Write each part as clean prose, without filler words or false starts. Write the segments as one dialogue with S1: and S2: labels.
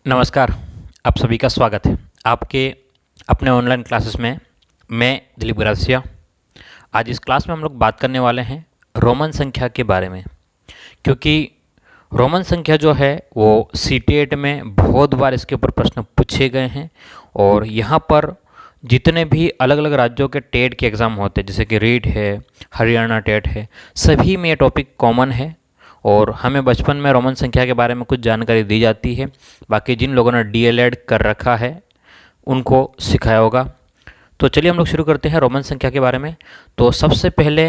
S1: नमस्कार। आप सभी का स्वागत है आपके अपने ऑनलाइन क्लासेस में। मैं दिलीप गरासिया। आज इस क्लास में हम लोग बात करने वाले हैं रोमन संख्या के बारे में, क्योंकि रोमन संख्या जो है वो सीटेट में बहुत बार इसके ऊपर प्रश्न पूछे गए हैं और यहाँ पर जितने भी अलग अलग राज्यों के टेट के एग्ज़ाम होते हैं, जैसे कि रीट है, हरियाणा टेट है, सभी में ये टॉपिक कॉमन है और हमें बचपन में रोमन संख्या के बारे में कुछ जानकारी दी जाती है। बाकी जिन लोगों ने डीएलएड कर रखा है उनको सिखाया होगा। तो चलिए हम लोग शुरू करते हैं रोमन संख्या के बारे में। तो सबसे पहले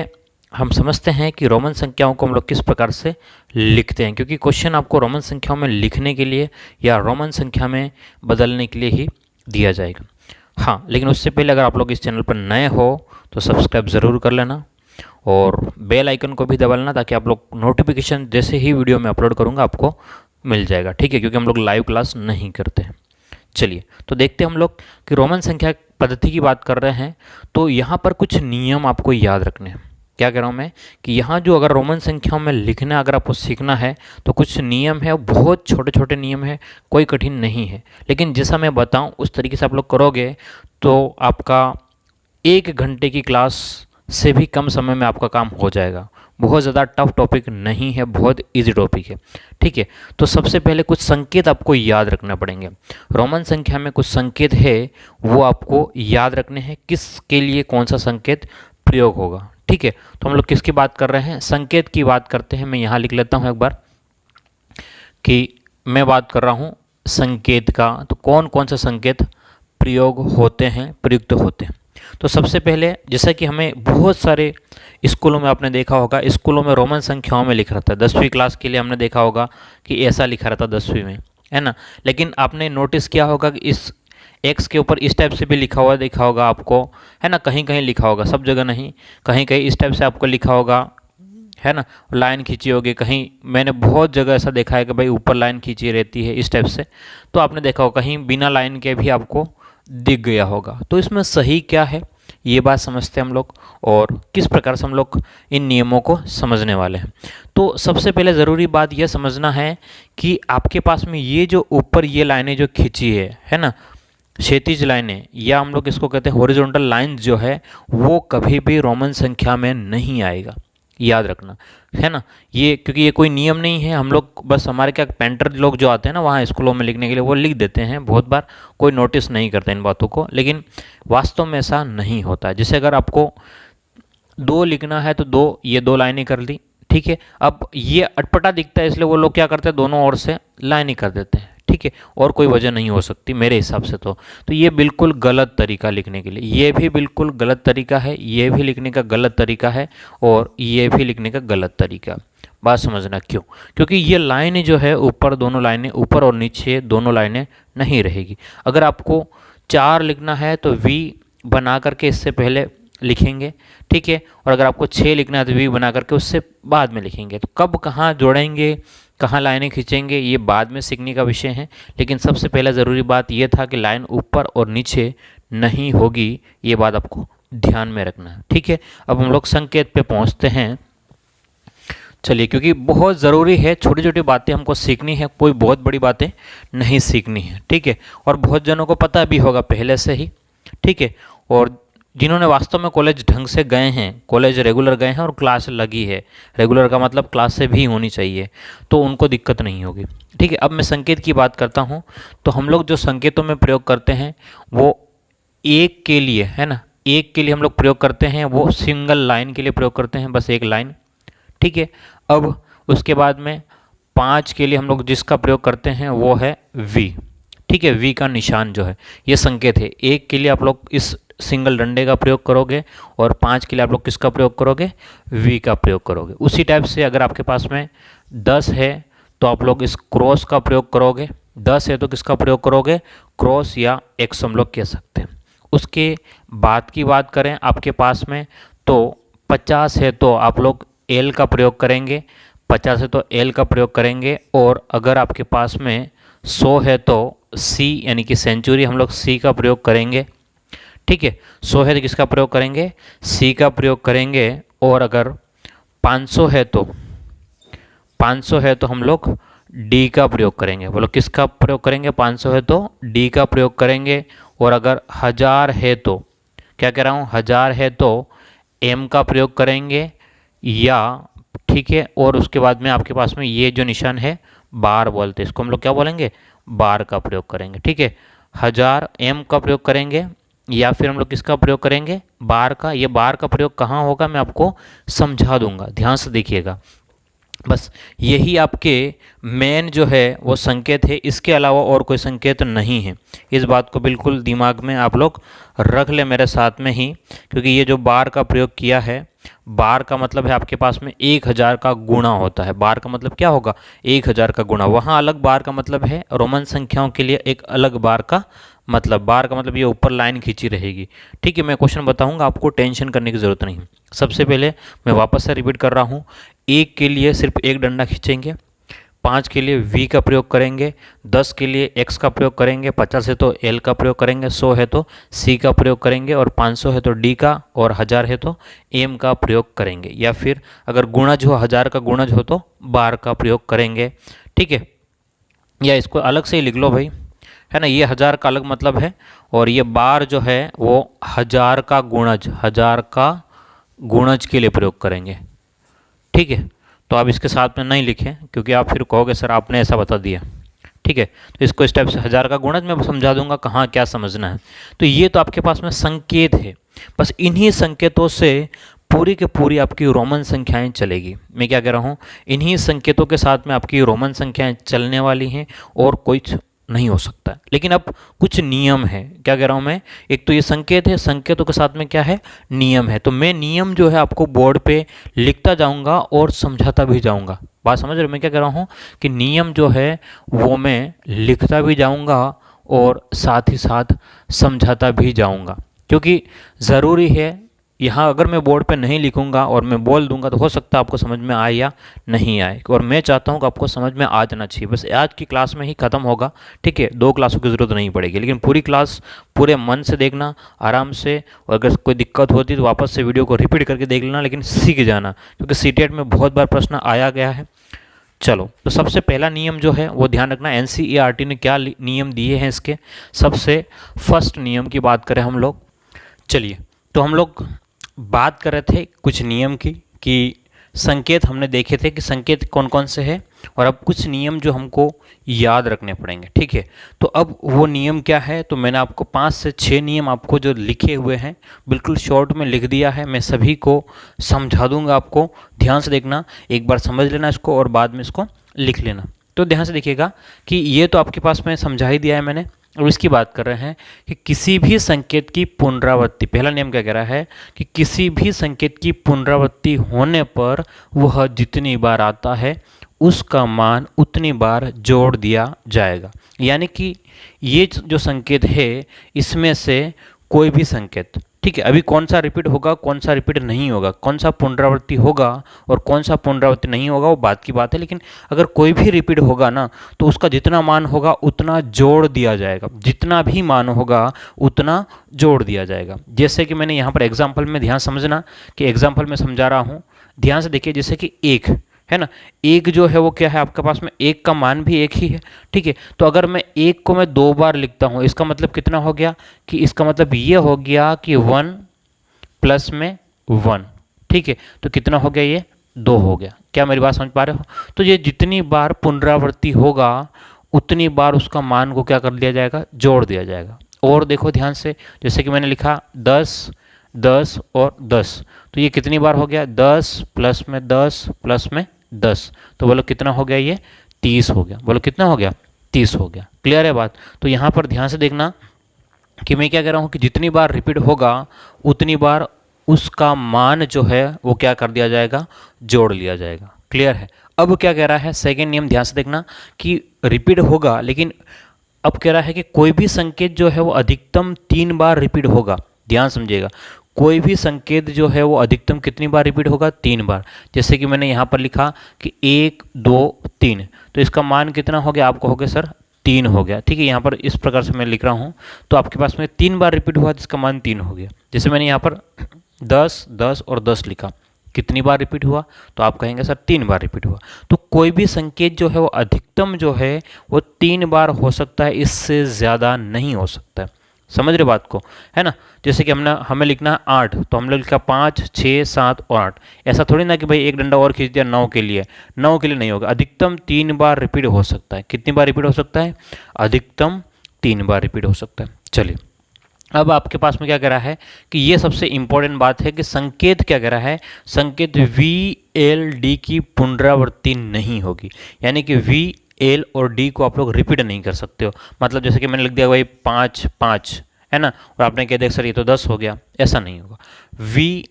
S1: हम समझते हैं कि रोमन संख्याओं को हम लोग किस प्रकार से लिखते हैं, क्योंकि क्वेश्चन आपको रोमन संख्याओं में लिखने के लिए या रोमन संख्या में बदलने के लिए ही दिया जाएगा। हाँ, लेकिन उससे पहले अगर आप लोग इस चैनल पर नए हो तो सब्सक्राइब ज़रूर कर लेना और बेल आइकन को भी दबा लेना, ताकि आप लोग नोटिफिकेशन जैसे ही वीडियो में अपलोड करूँगा आपको मिल जाएगा। ठीक है, क्योंकि हम लोग लाइव क्लास नहीं करते हैं। चलिए तो देखते हैं हम लोग कि रोमन संख्या पद्धति की बात कर रहे हैं तो यहाँ पर कुछ नियम आपको याद रखने हैं। क्या कह रहा हूँ मैं कि यहाँ जो अगर रोमन संख्याओं में लिखना अगर आपको सीखना है तो कुछ नियम है, बहुत छोटे छोटे नियम है, कोई कठिन नहीं है। लेकिन जैसा मैं बताऊँ उस तरीके से आप लोग करोगे तो आपका 1 घंटे की क्लास से भी कम समय में आपका काम हो जाएगा। बहुत ज़्यादा टफ टॉपिक नहीं है, बहुत इजी टॉपिक है। ठीक है, तो सबसे पहले कुछ संकेत आपको याद रखना पड़ेंगे। रोमन संख्या में कुछ संकेत है वो आपको याद रखने हैं, किसके लिए कौन सा संकेत प्रयोग होगा। ठीक है, तो हम लोग किसकी बात कर रहे हैं, संकेत की बात करते हैं। मैं यहाँ लिख लेता हूँ एक बार कि मैं बात कर रहा हूँ संकेत का, तो कौन कौन से संकेत प्रयोग होते हैं, प्रयुक्त होते हैं। तो सबसे पहले जैसा कि हमें बहुत सारे स्कूलों में आपने देखा होगा, स्कूलों में रोमन संख्याओं में लिख रहता है। 10वीं क्लास के लिए हमने देखा होगा कि ऐसा लिखा रहता 10वीं में, है ना। लेकिन आपने नोटिस किया होगा कि इस एक्स के ऊपर इस टाइप से भी लिखा हुआ देखा होगा आपको, है ना। कहीं कहीं लिखा होगा, सब जगह नहीं, कहीं कहीं इस टाइप से आपको लिखा होगा, है ना। लाइन खींची होगी, कहीं मैंने बहुत जगह ऐसा देखा है कि भाई ऊपर लाइन खींची रहती है इस टाइप से। तो आपने देखा होगा कहीं बिना लाइन के भी आपको दिख गया होगा। तो इसमें सही क्या है ये बात समझते हैं हम लोग और किस प्रकार से हम लोग इन नियमों को समझने वाले हैं। तो सबसे पहले ज़रूरी बात यह समझना है कि आपके पास में ये जो ऊपर ये लाइनें जो खींची है ना, क्षैतिज लाइनें, या हम लोग इसको कहते हैं हॉरिजॉन्टल लाइन, जो है वो कभी भी रोमन संख्या में नहीं आएगा, याद रखना, है ना। ये क्योंकि ये कोई नियम नहीं है, हम लोग बस हमारे क्या पेंटर लोग जो आते हैं ना वहाँ स्कूलों में लिखने के लिए वो लिख देते हैं, बहुत बार कोई नोटिस नहीं करते इन बातों को, लेकिन वास्तव में ऐसा नहीं होता है। जैसे अगर आपको 2 लिखना है तो ये 2 लाइनें कर ली, ठीक है। अब ये अटपटा दिखता है इसलिए वो लोग क्या करते हैं, दोनों ओर से लाइनें कर देते हैं, ठीक है। और कोई वजह नहीं हो सकती मेरे हिसाब से। तो ये बिल्कुल गलत तरीका लिखने के लिए, ये भी बिल्कुल गलत तरीका है, ये भी लिखने का गलत तरीका है और ये भी लिखने का गलत तरीका। बात समझना क्यों, क्योंकि ये लाइनें जो है ऊपर, दोनों लाइनें ऊपर और नीचे दोनों लाइनें नहीं रहेगी। अगर आपको 4 लिखना है तो वी बना करके इससे पहले लिखेंगे, ठीक है। और अगर आपको 6 लिखना है तो वी बना करके उससे बाद में लिखेंगे। तो कब कहाँ जोड़ेंगे, कहाँ लाइनें खींचेंगे, ये बाद में सीखने का विषय है। लेकिन सबसे पहला ज़रूरी बात ये था कि लाइन ऊपर और नीचे नहीं होगी, ये बात आपको ध्यान में रखना है, ठीक है। अब हम लोग संकेत पे पहुँचते हैं। चलिए, क्योंकि बहुत ज़रूरी है, छोटी छोटी बातें हमको सीखनी है, कोई बहुत बड़ी बातें नहीं सीखनी है, ठीक है। और बहुत जनों को पता भी होगा पहले से ही, ठीक है। और जिन्होंने वास्तव में कॉलेज ढंग से गए हैं, कॉलेज रेगुलर गए हैं और क्लास लगी है, रेगुलर का मतलब क्लास से भी होनी चाहिए, तो उनको दिक्कत नहीं होगी, ठीक है। अब मैं संकेत की बात करता हूँ। तो हम लोग जो संकेतों में प्रयोग करते हैं वो 1 के लिए, है ना, 1 के लिए हम लोग प्रयोग करते हैं, वो सिंगल लाइन के लिए प्रयोग करते हैं, बस एक लाइन, ठीक है। अब उसके बाद में 5 के लिए हम लोग जिसका प्रयोग करते हैं वो है वी, ठीक है। वी का निशान जो है ये संकेत है। 1 के लिए आप लोग इस सिंगल डंडे का प्रयोग करोगे और 5 के लिए आप लोग किसका प्रयोग करोगे, वी का प्रयोग करोगे। उसी टाइप से अगर आपके पास में 10 है तो आप लोग इस क्रॉस का प्रयोग करोगे, 10 है तो किसका प्रयोग करोगे, क्रॉस या एक्स हम लोग कह सकते हैं। उसके बाद की बात करें आपके पास में तो 50 है तो आप लोग एल का प्रयोग करेंगे, 50 है तो एल का प्रयोग करेंगे। और अगर आपके पास में 100 है तो सी यानी कि सेंचुरी हम लोग सी का प्रयोग करेंगे, ठीक है। 100 है तो किसका प्रयोग करेंगे, सी का प्रयोग करेंगे। और अगर 500 है तो हम लोग डी का प्रयोग करेंगे। बोलो किसका प्रयोग करेंगे? 500 है तो डी का प्रयोग करेंगे। और अगर 1000 है तो क्या कह रहा हूँ, 1000 है तो एम का प्रयोग करेंगे, या ठीक है। और उसके बाद में आपके पास में ये जो निशान है बार बोलते हैं, इसको हम लोग क्या बोलेंगे? बार का प्रयोग करेंगे। ठीक है, 1000 एम का प्रयोग करेंगे, या फिर हम लोग किसका प्रयोग करेंगे? बार का। ये बार का प्रयोग कहाँ होगा मैं आपको समझा दूंगा, ध्यान से देखिएगा। बस यही आपके मेन जो है वो संकेत है, इसके अलावा और कोई संकेत नहीं है। इस बात को बिल्कुल दिमाग में आप लोग रख ले मेरे साथ में ही, क्योंकि ये जो बार का प्रयोग किया है, बार का मतलब है आपके पास में 1000 का गुणा होता है। बार का मतलब क्या होगा? 1000 का गुणा। वहाँ अलग बार का मतलब है, रोमन संख्याओं के लिए एक अलग बार का मतलब। बार का मतलब ये ऊपर लाइन खींची रहेगी। ठीक है, मैं क्वेश्चन बताऊंगा, आपको टेंशन करने की ज़रूरत नहीं। सबसे पहले मैं वापस से रिपीट कर रहा हूँ, 1 के लिए सिर्फ एक डंडा खींचेंगे, 5 के लिए v का प्रयोग करेंगे, 10 के लिए x का प्रयोग करेंगे, 50 है तो l का प्रयोग करेंगे, 100 है तो c का प्रयोग करेंगे, और 500 है तो d का, और 1000 है तो m का प्रयोग करेंगे। या फिर अगर गुणज हो, 1000 का गुणज हो तो बार का प्रयोग करेंगे। ठीक है, या इसको अलग से ही लिख लो भाई, है ना। ये 1000 का अलग मतलब है, और ये बार जो है वो 1000 का गुणज, 1000 का गुणज के लिए प्रयोग करेंगे। ठीक है, तो आप इसके साथ में नहीं लिखें, क्योंकि आप फिर कहोगे सर आपने ऐसा बता दिया। ठीक है, तो इसको इस टाइप से 1000 का गुणज मैं समझा दूंगा कहाँ क्या समझना है। तो ये तो आपके पास में संकेत है, बस इन्हीं संकेतों से पूरी के पूरी आपकी रोमन संख्याएं चलेगी। मैं क्या कह रहा हूँ, इन्हीं संकेतों के साथ में आपकी रोमन संख्याएं चलने वाली हैं, और कुछ नहीं हो सकता। लेकिन अब कुछ नियम है। क्या कह रहा हूँ मैं, एक तो ये संकेत है, संकेतों के साथ में क्या है? नियम है। तो मैं नियम जो है आपको बोर्ड पे लिखता जाऊंगा और समझाता भी जाऊंगा। बात समझ रहे हो मैं क्या कह रहा हूँ, कि नियम जो है वो मैं लिखता भी जाऊंगा और साथ ही साथ समझाता भी जाऊंगा, क्योंकि ज़रूरी है। यहाँ अगर मैं बोर्ड पे नहीं लिखूंगा और मैं बोल दूंगा तो हो सकता है आपको समझ में आए या नहीं आए, और मैं चाहता हूँ कि आपको समझ में आ जाना चाहिए। बस आज की क्लास में ही ख़त्म होगा। ठीक है, 2 क्लासों की ज़रूरत नहीं पड़ेगी, लेकिन पूरी क्लास पूरे मन से देखना, आराम से। और अगर कोई दिक्कत होती तो वापस से वीडियो को रिपीट करके देख लेना, लेकिन सीख जाना, क्योंकि सीटेट में बहुत बार प्रश्न आया गया है। चलो, तो सबसे पहला नियम जो है वो ध्यान रखना, NCERT ने क्या नियम दिए हैं इसके। सबसे फर्स्ट नियम की बात करें हम लोग, चलिए तो हम लोग बात कर रहे थे कुछ नियम की, कि संकेत हमने देखे थे कि संकेत कौन कौन से हैं, और अब कुछ नियम जो हमको याद रखने पड़ेंगे। ठीक है, तो अब वो नियम क्या है, तो मैंने आपको 5 से 6 नियम आपको जो लिखे हुए हैं बिल्कुल शॉर्ट में लिख दिया है। मैं सभी को समझा दूंगा, आपको ध्यान से देखना, एक बार समझ लेना इसको और बाद में इसको लिख लेना। तो ध्यान से देखिएगा कि ये तो आपके पास में समझा ही दिया है मैंने। और इसकी बात कर रहे हैं कि किसी भी संकेत की पुनरावृत्ति, पहला नियम क्या कह रहा है कि किसी भी संकेत की पुनरावृत्ति होने पर वह जितनी बार आता है उसका मान उतनी बार जोड़ दिया जाएगा। यानी कि ये जो संकेत है इसमें से कोई भी संकेत, ठीक है, अभी कौन सा रिपीट होगा कौन सा रिपीट नहीं होगा, कौन सा पुनरावृत्ति होगा और कौन सा पुनरावृत्ति नहीं होगा वो बात की बात है, लेकिन अगर कोई भी रिपीट होगा ना तो उसका जितना मान होगा उतना जोड़ दिया जाएगा, जितना भी मान होगा उतना जोड़ दिया जाएगा। जैसे कि मैंने यहाँ पर एग्जाम्पल में, ध्यान समझना कि एग्जाम्पल में समझा रहा हूँ, ध्यान से देखिए। जैसे कि 1 है ना, 1 जो है वो क्या है आपके पास में, 1 का मान भी 1 ही है। ठीक है, तो अगर मैं 1 को मैं 2 बार लिखता हूँ, इसका मतलब कितना हो गया, कि इसका मतलब ये हो गया कि 1 प्लस में 1। ठीक है, तो कितना हो गया, ये 2 हो गया। क्या मेरी बात समझ पा रहे हो? तो ये जितनी बार पुनरावृत्ति होगा उतनी बार उसका मान को क्या कर दिया जाएगा, जोड़ दिया जाएगा। और देखो ध्यान से, जैसे कि मैंने लिखा 10, 10 और 10, तो ये कितनी बार हो गया, 10 प्लस में 10 प्लस में 10, तो बोलो कितना हो गया, ये 30 हो गया। बोलो कितना हो गया, 30 हो गया। क्लियर है बात? तो यहाँ पर ध्यान से देखना कि मैं क्या कह रहा हूँ कि जितनी बार रिपीट होगा उतनी बार उसका मान जो है वो क्या कर दिया जाएगा, जोड़ लिया जाएगा। क्लियर है? अब क्या कह रहा है, सेकेंड नियम ध्यान से देखना कि रिपीट होगा, लेकिन अब कह रहा है कि कोई भी संकेत जो है वो अधिकतम 3 बार रिपीट होगा। ध्यान समझिएगा, कोई भी संकेत जो है वो अधिकतम कितनी बार रिपीट होगा, 3 बार। जैसे कि मैंने यहाँ पर लिखा कि 1 2 3, तो इसका मान कितना हो गया, आप कहोगे सर 3 हो गया। ठीक है, यहाँ पर इस प्रकार से मैं लिख रहा हूँ, तो आपके पास में 3 बार रिपीट हुआ तो इसका मान 3 हो गया। जैसे मैंने यहाँ पर 10 10 और 10 लिखा, कितनी बार रिपीट हुआ? तो आप कहेंगे सर 3 बार रिपीट हुआ। तो कोई भी संकेत जो है वो अधिकतम जो है वो 3 बार हो सकता है, इससे ज़्यादा नहीं हो सकता है। समझ रहे बात को, है ना? जैसे कि हमें लिखना है 8, तो हमने लिखा 5, 6, 7 और 8। ऐसा थोड़ी ना कि भाई एक डंडा और खींच दिया 9 के लिए, 9 के लिए नहीं होगा। अधिकतम 3 बार रिपीट हो सकता है। कितनी बार रिपीट हो सकता है? अधिकतम 3 बार रिपीट हो सकता है। चलिए, अब आपके पास में क्या कह रहा है कि ये सबसे इंपॉर्टेंट बात है कि संकेत क्या कह रहा है, संकेत वी एल डी की पुनरावृत्ति नहीं होगी। यानी कि वी एल और डी को आप लोग रिपीट नहीं कर सकते हो। मतलब जैसे कि मैंने लिख दिया भाई 5 5, है ना, और आपने कह दिया सर ये तो 10 हो गया, ऐसा नहीं होगा। वी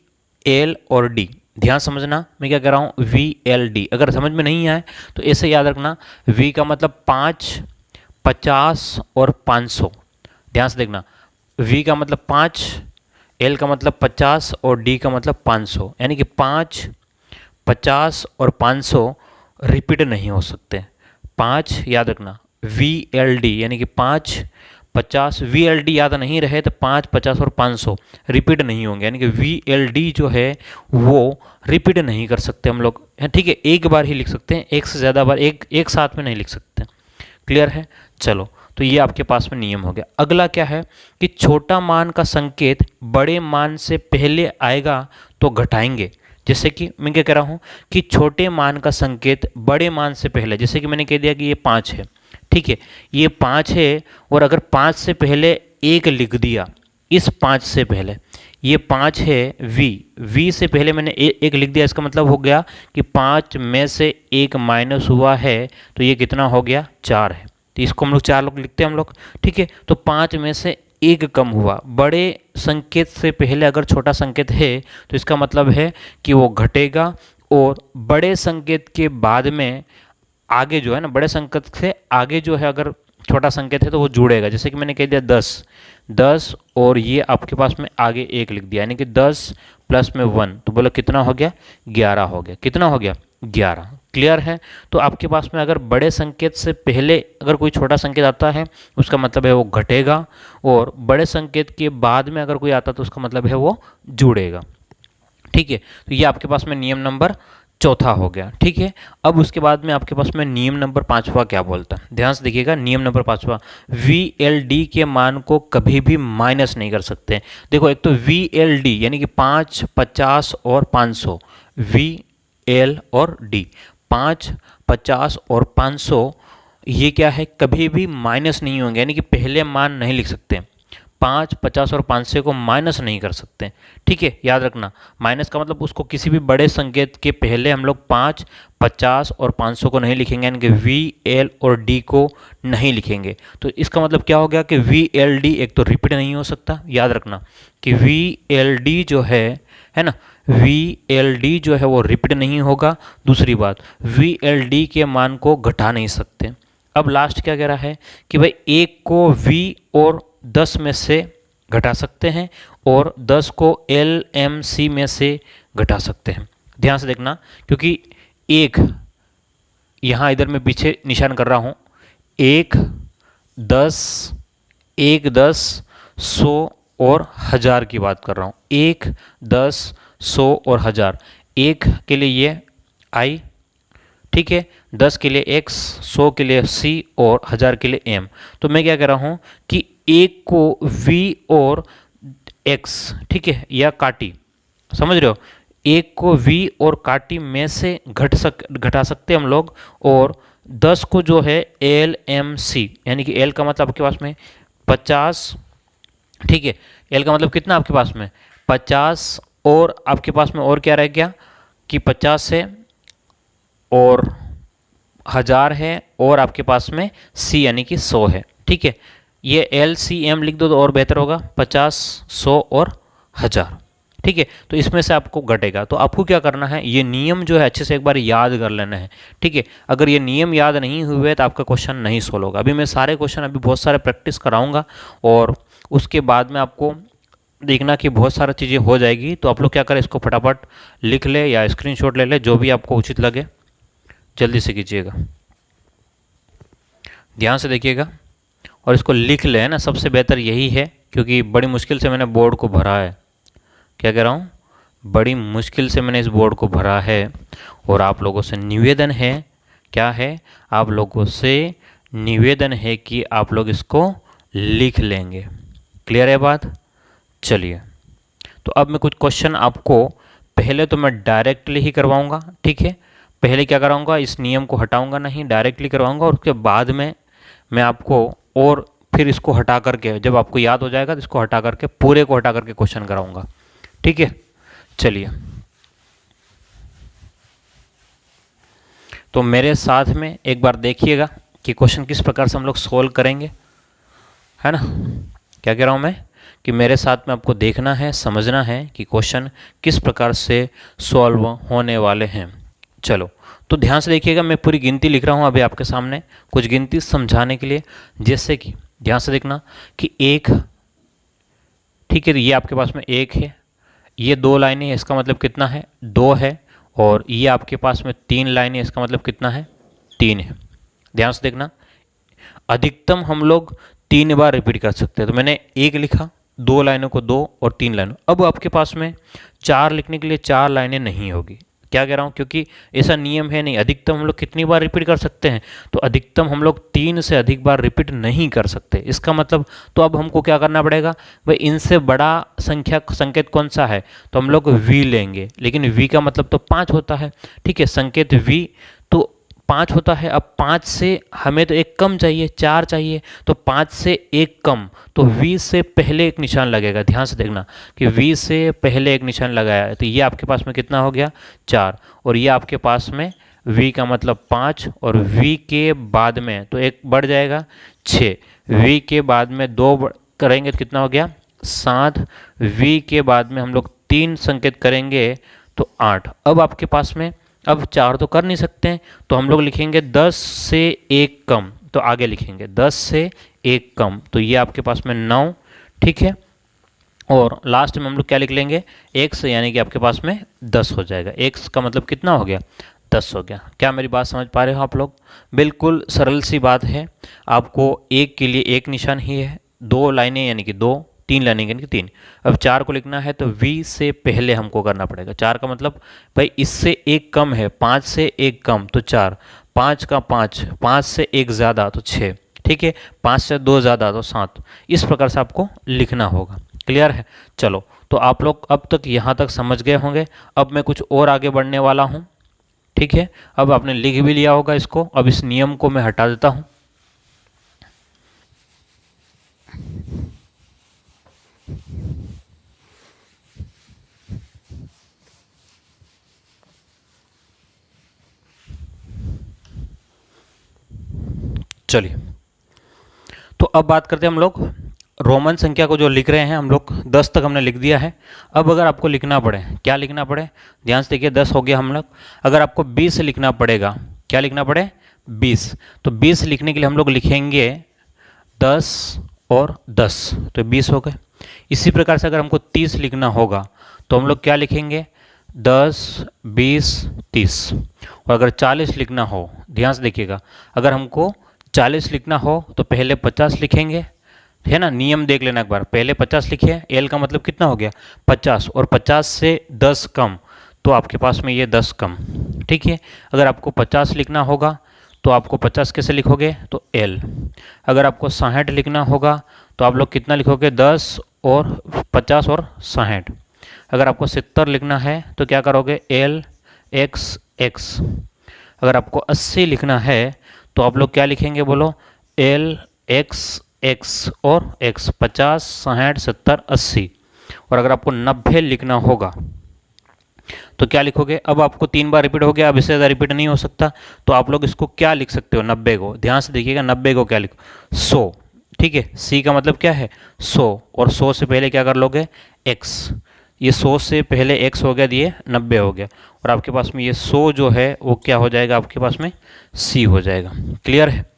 S1: एल और डी, ध्यान समझना मैं क्या कह रहा हूँ, वी एल डी। अगर समझ में नहीं आए तो ऐसे याद रखना, वी का मतलब 5, 50 और 500। ध्यान से देखना, V का मतलब 5, L का मतलब 50 और D का मतलब 500। यानी कि 5, 50 और 500 रिपीट नहीं हो सकते। 5 याद रखना, VLD यानी कि 5, 50, VLD याद नहीं रहे तो 5, 50 और 500 रिपीट नहीं होंगे। यानी कि VLD जो है वो रिपीट नहीं कर सकते हम लोग। ठीक है, एक बार ही लिख सकते हैं, एक से ज़्यादा बार एक साथ में नहीं लिख सकते। क्लियर है? चलो, तो ये आपके पास में नियम हो गया। अगला क्या है कि छोटा मान का संकेत बड़े मान से पहले आएगा तो घटाएंगे। जैसे कि मैं क्या कह रहा हूँ कि छोटे मान का संकेत बड़े मान से पहले, जैसे कि मैंने कह दिया कि ये 5 है, ठीक है, ये 5 है, और अगर 5 से पहले 1 लिख दिया, इस 5 से पहले ये 5 है, वी से पहले मैंने एक लिख दिया, इसका मतलब हो गया कि 5 में से 1 माइनस हुआ है, तो ये कितना हो गया? 4 है। तो इसको हम लोग 4 लोग लिखते हैं हम लोग, ठीक है। तो 5 में से 1 कम हुआ। बड़े संकेत से पहले अगर छोटा संकेत है तो इसका मतलब है कि वो घटेगा, और बड़े संकेत के बाद में आगे जो है ना, बड़े संकेत से आगे जो है अगर छोटा संकेत है तो वो जुड़ेगा। जैसे कि मैंने कह दिया 10 और ये आपके पास में आगे 1 लिख दिया, यानी कि 10 प्लस में 1, तो बोलो कितना हो गया? 11 हो गया। कितना हो गया? 11। क्लियर है? तो आपके पास में अगर बड़े संकेत से पहले अगर कोई छोटा संकेत आता है उसका मतलब है वो घटेगा, और बड़े संकेत के बाद में अगर कोई आता तो उसका मतलब है वो जुड़ेगा। ठीक है, तो ये आपके पास में नियम नंबर चौथा हो गया। ठीक है, अब उसके बाद में आपके पास में नियम नंबर 5वां क्या बोलता है, ध्यान से देखिएगा। नियम नंबर 5वां, VLD के मान को कभी भी माइनस नहीं कर सकते। देखो, एक तो VLD यानी कि 5, 50 और 500, VL और D, 5, 50 और 500 ये क्या है? कभी भी माइनस नहीं होंगे, यानी कि पहले मान नहीं लिख सकते। 5, 50 और 500 को माइनस नहीं कर सकते। ठीक है, याद रखना, माइनस का मतलब उसको किसी भी बड़े संकेत के पहले हम लोग 5, 50 और 500 को नहीं लिखेंगे, यानी कि VL और D को नहीं लिखेंगे। तो इसका मतलब क्या हो गया कि VLD एक तो रिपीट नहीं हो सकता, याद रखना कि VLD जो है ना, VLD जो है वो रिपीट नहीं होगा। दूसरी बात, VLD के मान को घटा नहीं सकते। अब लास्ट क्या कह रहा है कि भाई 1 को V और 10 में से घटा सकते हैं, और 10 को LMC में से घटा सकते हैं। ध्यान से देखना, क्योंकि 1 यहाँ इधर मैं पीछे निशान कर रहा हूँ, 1, 10, 1, 10, 100 और 1000 की बात कर रहा हूँ। 1, 10, 100 और 1000। 1 के लिए ये I, ठीक है, 10 के लिए X, 100 के लिए C और 1000 के लिए M। तो मैं क्या कह रहा हूँ कि 1 को V और X, ठीक है, या काटी, समझ रहे हो, 1 को V और काटी में से घटा सकते हम लोग, और 10 को जो है LMC, यानी कि L का मतलब आपके पास में 50, ठीक है, L का मतलब कितना आपके पास में 50, और आपके पास में और क्या रह गया कि 50 है और 1000 है, और आपके पास में C यानी कि 100 है। ठीक है, ये LCM लिख दो तो और बेहतर होगा, 50, 100 और 1000। ठीक है, तो इसमें से आपको घटेगा। तो आपको क्या करना है, ये नियम जो है अच्छे से एक बार याद कर लेना है। ठीक है, अगर ये नियम याद नहीं हुए तो आपका क्वेश्चन नहीं सोल्व होगा। अभी मैं सारे क्वेश्चन अभी बहुत सारे प्रैक्टिस कराऊंगा, और उसके बाद में आपको देखना कि बहुत सारी चीज़ें हो जाएगी। तो आप लोग क्या करें, इसको फटाफट लिख ले या स्क्रीनशॉट ले ले, जो भी आपको उचित लगे जल्दी से कीजिएगा। ध्यान से देखिएगा और इसको लिख ले, है ना, सबसे बेहतर यही है, क्योंकि बड़ी मुश्किल से मैंने बोर्ड को भरा है। क्या कह रहा हूँ, बड़ी मुश्किल से मैंने इस बोर्ड को भरा है और आप लोगों से निवेदन है, क्या है, आप लोगों से निवेदन है कि आप लोग इसको लिख लेंगे। क्लियर है बात? चलिए, तो अब मैं कुछ क्वेश्चन आपको पहले तो मैं डायरेक्टली ही करवाऊंगा, ठीक है। पहले क्या कराऊंगा, इस नियम को हटाऊंगा नहीं, डायरेक्टली करवाऊंगा, और उसके बाद में मैं आपको और फिर इसको हटा करके, जब आपको याद हो जाएगा तो इसको हटा करके, पूरे को हटा करके क्वेश्चन कराऊंगा, ठीक है। चलिए, तो मेरे साथ में एक बार देखिएगा कि क्वेश्चन किस प्रकार से हम लोग सोल्व करेंगे, है ना। क्या कह रहा हूँ मैं कि मेरे साथ में आपको देखना है, समझना है कि क्वेश्चन किस प्रकार से सॉल्व होने वाले हैं। चलो, तो ध्यान से देखिएगा, मैं पूरी गिनती लिख रहा हूँ अभी आपके सामने, कुछ गिनती समझाने के लिए। जैसे कि ध्यान से देखना कि एक, ठीक है, ये आपके पास में एक है, ये दो लाइनें हैं, इसका मतलब कितना है, दो है, और ये आपके पास में तीन लाइनें, इसका मतलब कितना है, तीन है। ध्यान से देखना, अधिकतम हम लोग तीन बार रिपीट कर सकते हैं। तो मैंने एक लिखा, दो लाइनों को दो और तीन लाइनों, अब आपके पास में चार लिखने के लिए चार लाइनें नहीं होगी। क्या कह रहा हूँ, क्योंकि ऐसा नियम है नहीं, अधिकतम हम लोग कितनी बार रिपीट कर सकते हैं, तो अधिकतम हम लोग तीन से अधिक बार रिपीट नहीं कर सकते। इसका मतलब तो अब हमको क्या करना पड़ेगा भाई, इनसे बड़ा संख्या संकेत कौन सा है, तो हम लोग v लेंगे, लेकिन v का मतलब तो 5 होता है, ठीक है, संकेत v तो 5 होता है। अब 5 से हमें तो एक कम चाहिए, 4 चाहिए, तो 5 से एक कम, तो v से पहले एक निशान लगेगा। ध्यान से देखना कि v से पहले एक निशान लगाया है, तो ये आपके पास में कितना हो गया, 4, और ये आपके पास में v का मतलब 5, और v के बाद में तो एक बढ़ जाएगा 6, v के बाद में 2 करेंगे तो कितना हो गया 7, v के बाद में हम लोग 3 संकेत करेंगे तो 8। अब आपके पास में, अब 4 तो कर नहीं सकते हैं, तो हम लोग लिखेंगे 10 से एक कम, तो आगे लिखेंगे 10 से एक कम, तो ये आपके पास में 9, ठीक है। और लास्ट में हम लोग क्या लिख लेंगे, x, यानी कि आपके पास में 10 हो जाएगा। x का मतलब कितना हो गया, 10 हो गया। क्या मेरी बात समझ पा रहे हो आप लोग? बिल्कुल सरल सी बात है। आपको एक के लिए एक निशान ही है, दो लाइनें यानी कि दो, तीन लाइनें यानी कि तीन। अब 4 को लिखना है तो v से पहले हमको करना पड़ेगा। 4 का मतलब भाई इससे एक कम है, 5 से एक कम तो 4, 5 का 5, 5 से एक ज़्यादा तो 6, ठीक है, 5 से 2 ज़्यादा तो 7। इस प्रकार से आपको लिखना होगा। क्लियर है? चलो, तो आप लोग अब तक यहाँ तक समझ गए होंगे। अब मैं कुछ और आगे बढ़ने वाला हूँ, ठीक है। अब आपने लिख भी लिया होगा इसको, अब इस नियम को मैं हटा देता हूँ। चलिए, तो अब बात करते हैं हम लोग रोमन संख्या को जो लिख रहे हैं हम लोग, 10 तक हमने लिख दिया है। अब अगर आपको लिखना पड़े, क्या लिखना पड़े, ध्यान से देखिए, 10 हो गया हम लोग। अगर आपको 20 लिखना पड़ेगा, क्या लिखना पड़े, 20, तो 20 लिखने के लिए हम लोग लिखेंगे 10 और 10, तो 20 हो गए। इसी प्रकार से अगर हमको 30 लिखना होगा तो हम लोग क्या लिखेंगे, 10, 20, 30। और अगर 40 लिखना हो, ध्यान से देखिएगा, अगर हमको 40 लिखना हो तो पहले 50 लिखेंगे, है ना। नियम देख लेना एक बार, पहले 50 लिखिए, एल का मतलब कितना हो गया 50, और 50 से 10 कम तो आपके पास में ये 10 कम, ठीक है। अगर आपको 50 लिखना होगा तो आपको 50 कैसे लिखोगे, तो एल। अगर आपको 60 लिखना होगा तो आप लोग कितना लिखोगे, 10 और 50 और 60। अगर आपको 70 लिखना है तो क्या करोगे, एल एक्स एक्स। अगर आपको 80 लिखना है तो आप लोग क्या लिखेंगे, बोलो, एल एक्स एक्स और एक्स, 50, 60, 70, 80। और अगर आपको 90 लिखना होगा तो क्या लिखोगे, अब आपको 3 बार रिपीट हो गया, अब इससे ज़्यादा रिपीट नहीं हो सकता, तो आप लोग इसको क्या लिख सकते हो, 90 को, ध्यान से देखिएगा, 90 को क्या लिखो, 100, ठीक है। सी का मतलब क्या है, 100, और 100 से पहले क्या कर लोगे, x। ये 100 से पहले x हो गया, ये 90 हो गया, और आपके पास में ये 100 जो है वो क्या हो जाएगा, आपके पास में c हो जाएगा। क्लियर है?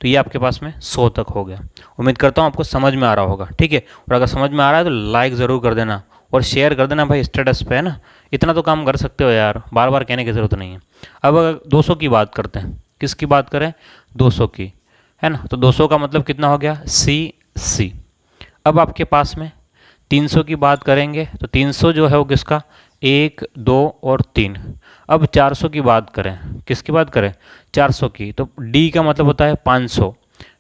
S1: तो ये आपके पास में 100 तक हो गया। उम्मीद करता हूँ आपको समझ में आ रहा होगा, ठीक है। और अगर समझ में आ रहा है तो लाइक ज़रूर कर देना और शेयर कर देना भाई स्टेटस पे, है ना। इतना तो काम कर सकते हो यार, बार बार कहने की ज़रूरत नहीं है। अब अगर 200 की बात करते हैं, किसकी बात करें, 200 की, है ना। तो 200 का मतलब कितना हो गया, सी। अब आपके पास में 300 की बात करेंगे तो 300 जो है वो किसका, 1, 2 और 3। अब 400 की बात करें, किसकी बात करें? 400 की। तो डी का मतलब होता है 500।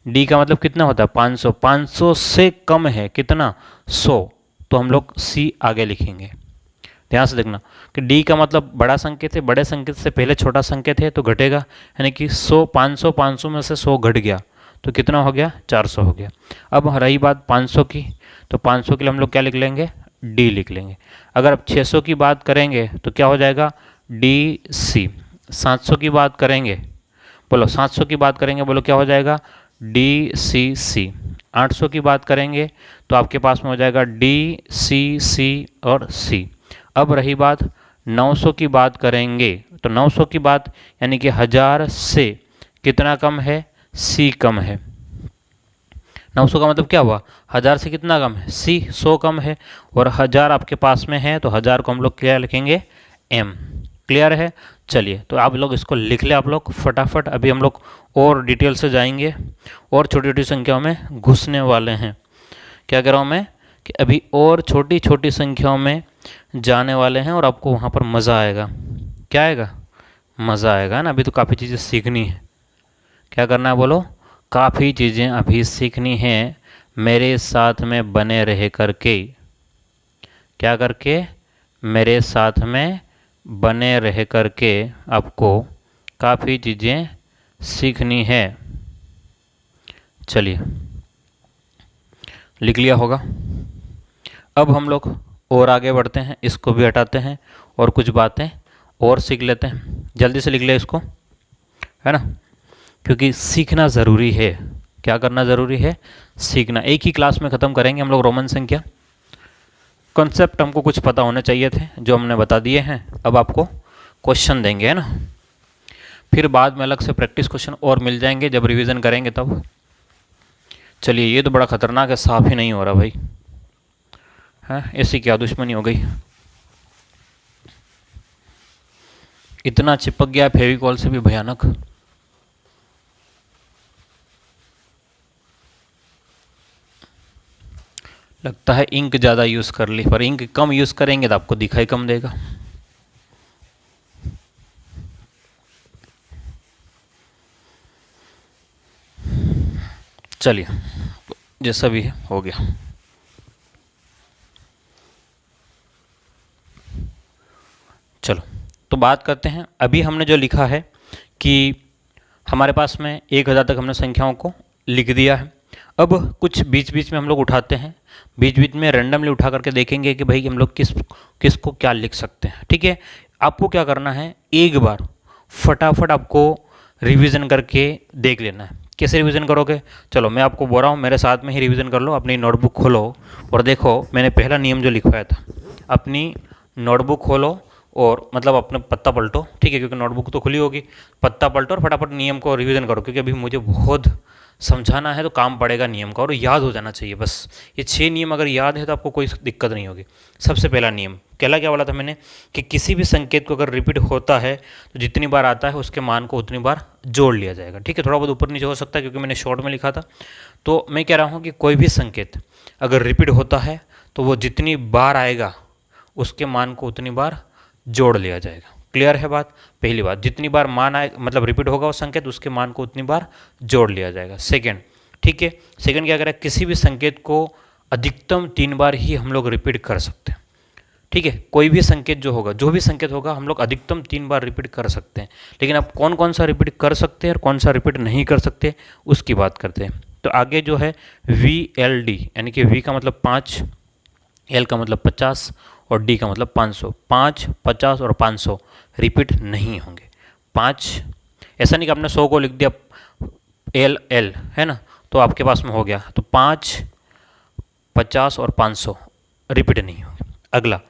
S1: डी का मतलब कितना होता है? 500। 500 से कम है कितना? 100। तो हम लोग सी आगे लिखेंगे। ध्यान से देखना कि डी का मतलब बड़ा संकेत है, बड़े संकेत से पहले छोटा संकेत है तो घटेगा, यानी कि 100, 500, 500 में से 100 घट गया तो कितना हो गया? 400 हो गया। अब रही बात 500 की, तो 500 के लिए हम लोग क्या लिख लेंगे? डी लिख लेंगे। अगर अब 600 की बात करेंगे तो क्या हो जाएगा? D C. 700 की बात करेंगे, बोलो 700 की बात करेंगे, बोलो क्या हो जाएगा? डी सी सी। 800 की बात करेंगे तो आपके पास में हो जाएगा डी सी सी और सी। अब रही बात 900 की बात करेंगे, तो 900 की बात यानी कि 1000 से कितना कम है? सी कम है। 900 का मतलब क्या हुआ? 1000 से कितना कम है? सी। 100 कम है और 1000 आपके पास में है तो 1000 को हम लोग क्या लिखेंगे? एम। क्लियर है? चलिए तो आप लोग इसको लिख ले आप लोग फटाफट। अभी हम लोग और डिटेल से जाएंगे और छोटी छोटी संख्याओं में घुसने वाले हैं। क्या कह रहा हूँ मैं कि अभी और छोटी छोटी संख्याओं में जाने वाले हैं और आपको वहाँ पर मज़ा आएगा। क्या आएगा? मज़ा आएगा ना। अभी तो काफ़ी चीज़ें सीखनी है। क्या करना है बोलो? काफ़ी चीज़ें अभी सीखनी है। मेरे साथ में बने रह करके, क्या करके? मेरे साथ में बने रह करके आपको काफ़ी चीज़ें सीखनी है। चलिए लिख लिया होगा। अब हम लोग और आगे बढ़ते हैं, इसको भी हटाते हैं और कुछ बातें और सीख लेते हैं। जल्दी से लिख ले इसको, है ना, क्योंकि सीखना ज़रूरी है। क्या करना ज़रूरी है? सीखना। एक ही क्लास में ख़त्म करेंगे हम लोग रोमन संख्या। कॉन्सेप्ट हमको कुछ पता होने चाहिए थे जो हमने बता दिए हैं। अब आपको क्वेश्चन देंगे, है ना, फिर बाद में अलग से प्रैक्टिस क्वेश्चन और मिल जाएंगे जब रिवीजन करेंगे तब। चलिए ये तो बड़ा खतरनाक है, साफ ही नहीं हो रहा भाई। है ऐसी क्या दुश्मनी हो गई? इतना चिपक गया फेविकॉल से भी भयानक। लगता है इंक ज़्यादा यूज़ कर ली, पर इंक कम यूज़ करेंगे तो आपको दिखाई कम देगा। चलिए जैसा भी है हो गया। चलो तो बात करते हैं। अभी हमने जो लिखा है कि हमारे पास में 1000 तक हमने संख्याओं को लिख दिया है। अब कुछ बीच बीच में हम लोग उठाते हैं, बीच बीच में रैंडमली उठा करके देखेंगे कि भाई हम लोग किसको क्या लिख सकते हैं। ठीक है, आपको क्या करना है, एक बार फटाफट आपको रिवीजन करके देख लेना है। कैसे रिवीजन करोगे? चलो मैं आपको बोल रहा हूँ, मेरे साथ में ही रिवीजन कर लो। अपनी नोटबुक खोलो और देखो मैंने पहला नियम जो लिखवाया था, अपनी नोटबुक खोलो और मतलब अपने पत्ता पलटो। ठीक है, क्योंकि नोटबुक तो खुली होगी, पत्ता पलटो और फटाफट नियम को रिवीजन करो, क्योंकि अभी मुझे बहुत समझाना है तो काम पड़ेगा नियम का, और याद हो जाना चाहिए बस। ये 6 नियम अगर याद है तो आपको कोई दिक्कत नहीं होगी। सबसे पहला नियम कहला क्या बोला था मैंने कि किसी भी संकेत को अगर रिपीट होता है तो जितनी बार आता है उसके मान को उतनी बार जोड़ लिया जाएगा। ठीक है, थोड़ा बहुत ऊपर नीचे हो सकता है क्योंकि मैंने शॉर्ट में लिखा था। तो मैं कह रहा हूँ कि कोई भी संकेत अगर रिपीट होता है तो वो जितनी बार आएगा उसके मान को उतनी बार जोड़ लिया जाएगा। क्लियर है बात? पहली बात, जितनी बार मान आए मतलब रिपीट होगा वो संकेत, उसके मान को उतनी बार जोड़ लिया जाएगा। सेकंड, ठीक है, सेकंड क्या करें, किसी भी संकेत को अधिकतम 3 बार ही हम लोग रिपीट कर सकते हैं। ठीक है, कोई भी संकेत जो होगा, जो भी संकेत होगा हम लोग अधिकतम 3 बार रिपीट कर सकते हैं। लेकिन अब कौन कौन सा रिपीट कर सकते हैं और कौन सा रिपीट नहीं कर सकते उसकी बात करते हैं। तो आगे जो है VLD, यानी कि V का मतलब 5, L का मतलब 50 और D का मतलब 500। 5, 50 और 500 रिपीट नहीं होंगे। 5, ऐसा नहीं कि आपने 100 को लिख दिया L है ना, तो आपके पास में हो गया। तो 5, 50 और 500 रिपीट नहीं होंगे। अगला,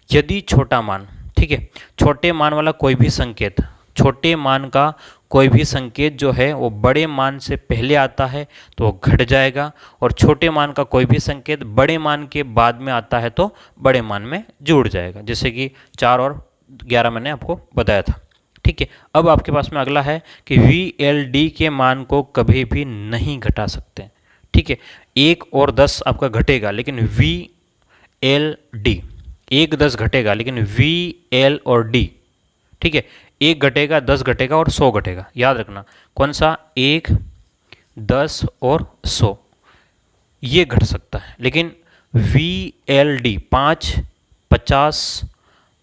S1: यदि छोटा मान, ठीक है, छोटे मान वाला कोई भी संकेत, छोटे मान का कोई भी संकेत जो है वो बड़े मान से पहले आता है तो वो घट जाएगा, और छोटे मान का कोई भी संकेत बड़े मान के बाद में आता है तो बड़े मान में जुड़ जाएगा। जैसे कि 4 और 11 मैंने आपको बताया था। ठीक है, अब आपके पास में अगला है कि VLD के मान को कभी भी नहीं घटा सकते। ठीक है, 1 और 10 आपका घटेगा, लेकिन VLD एक 10 घटेगा, लेकिन वी, एल और डी, ठीक है, एक घटेगा, 10 घटेगा और 100 घटेगा। याद रखना कौन सा, 1, 10 और 100 ये घट सकता है, लेकिन वी, एल, डी 5, 50,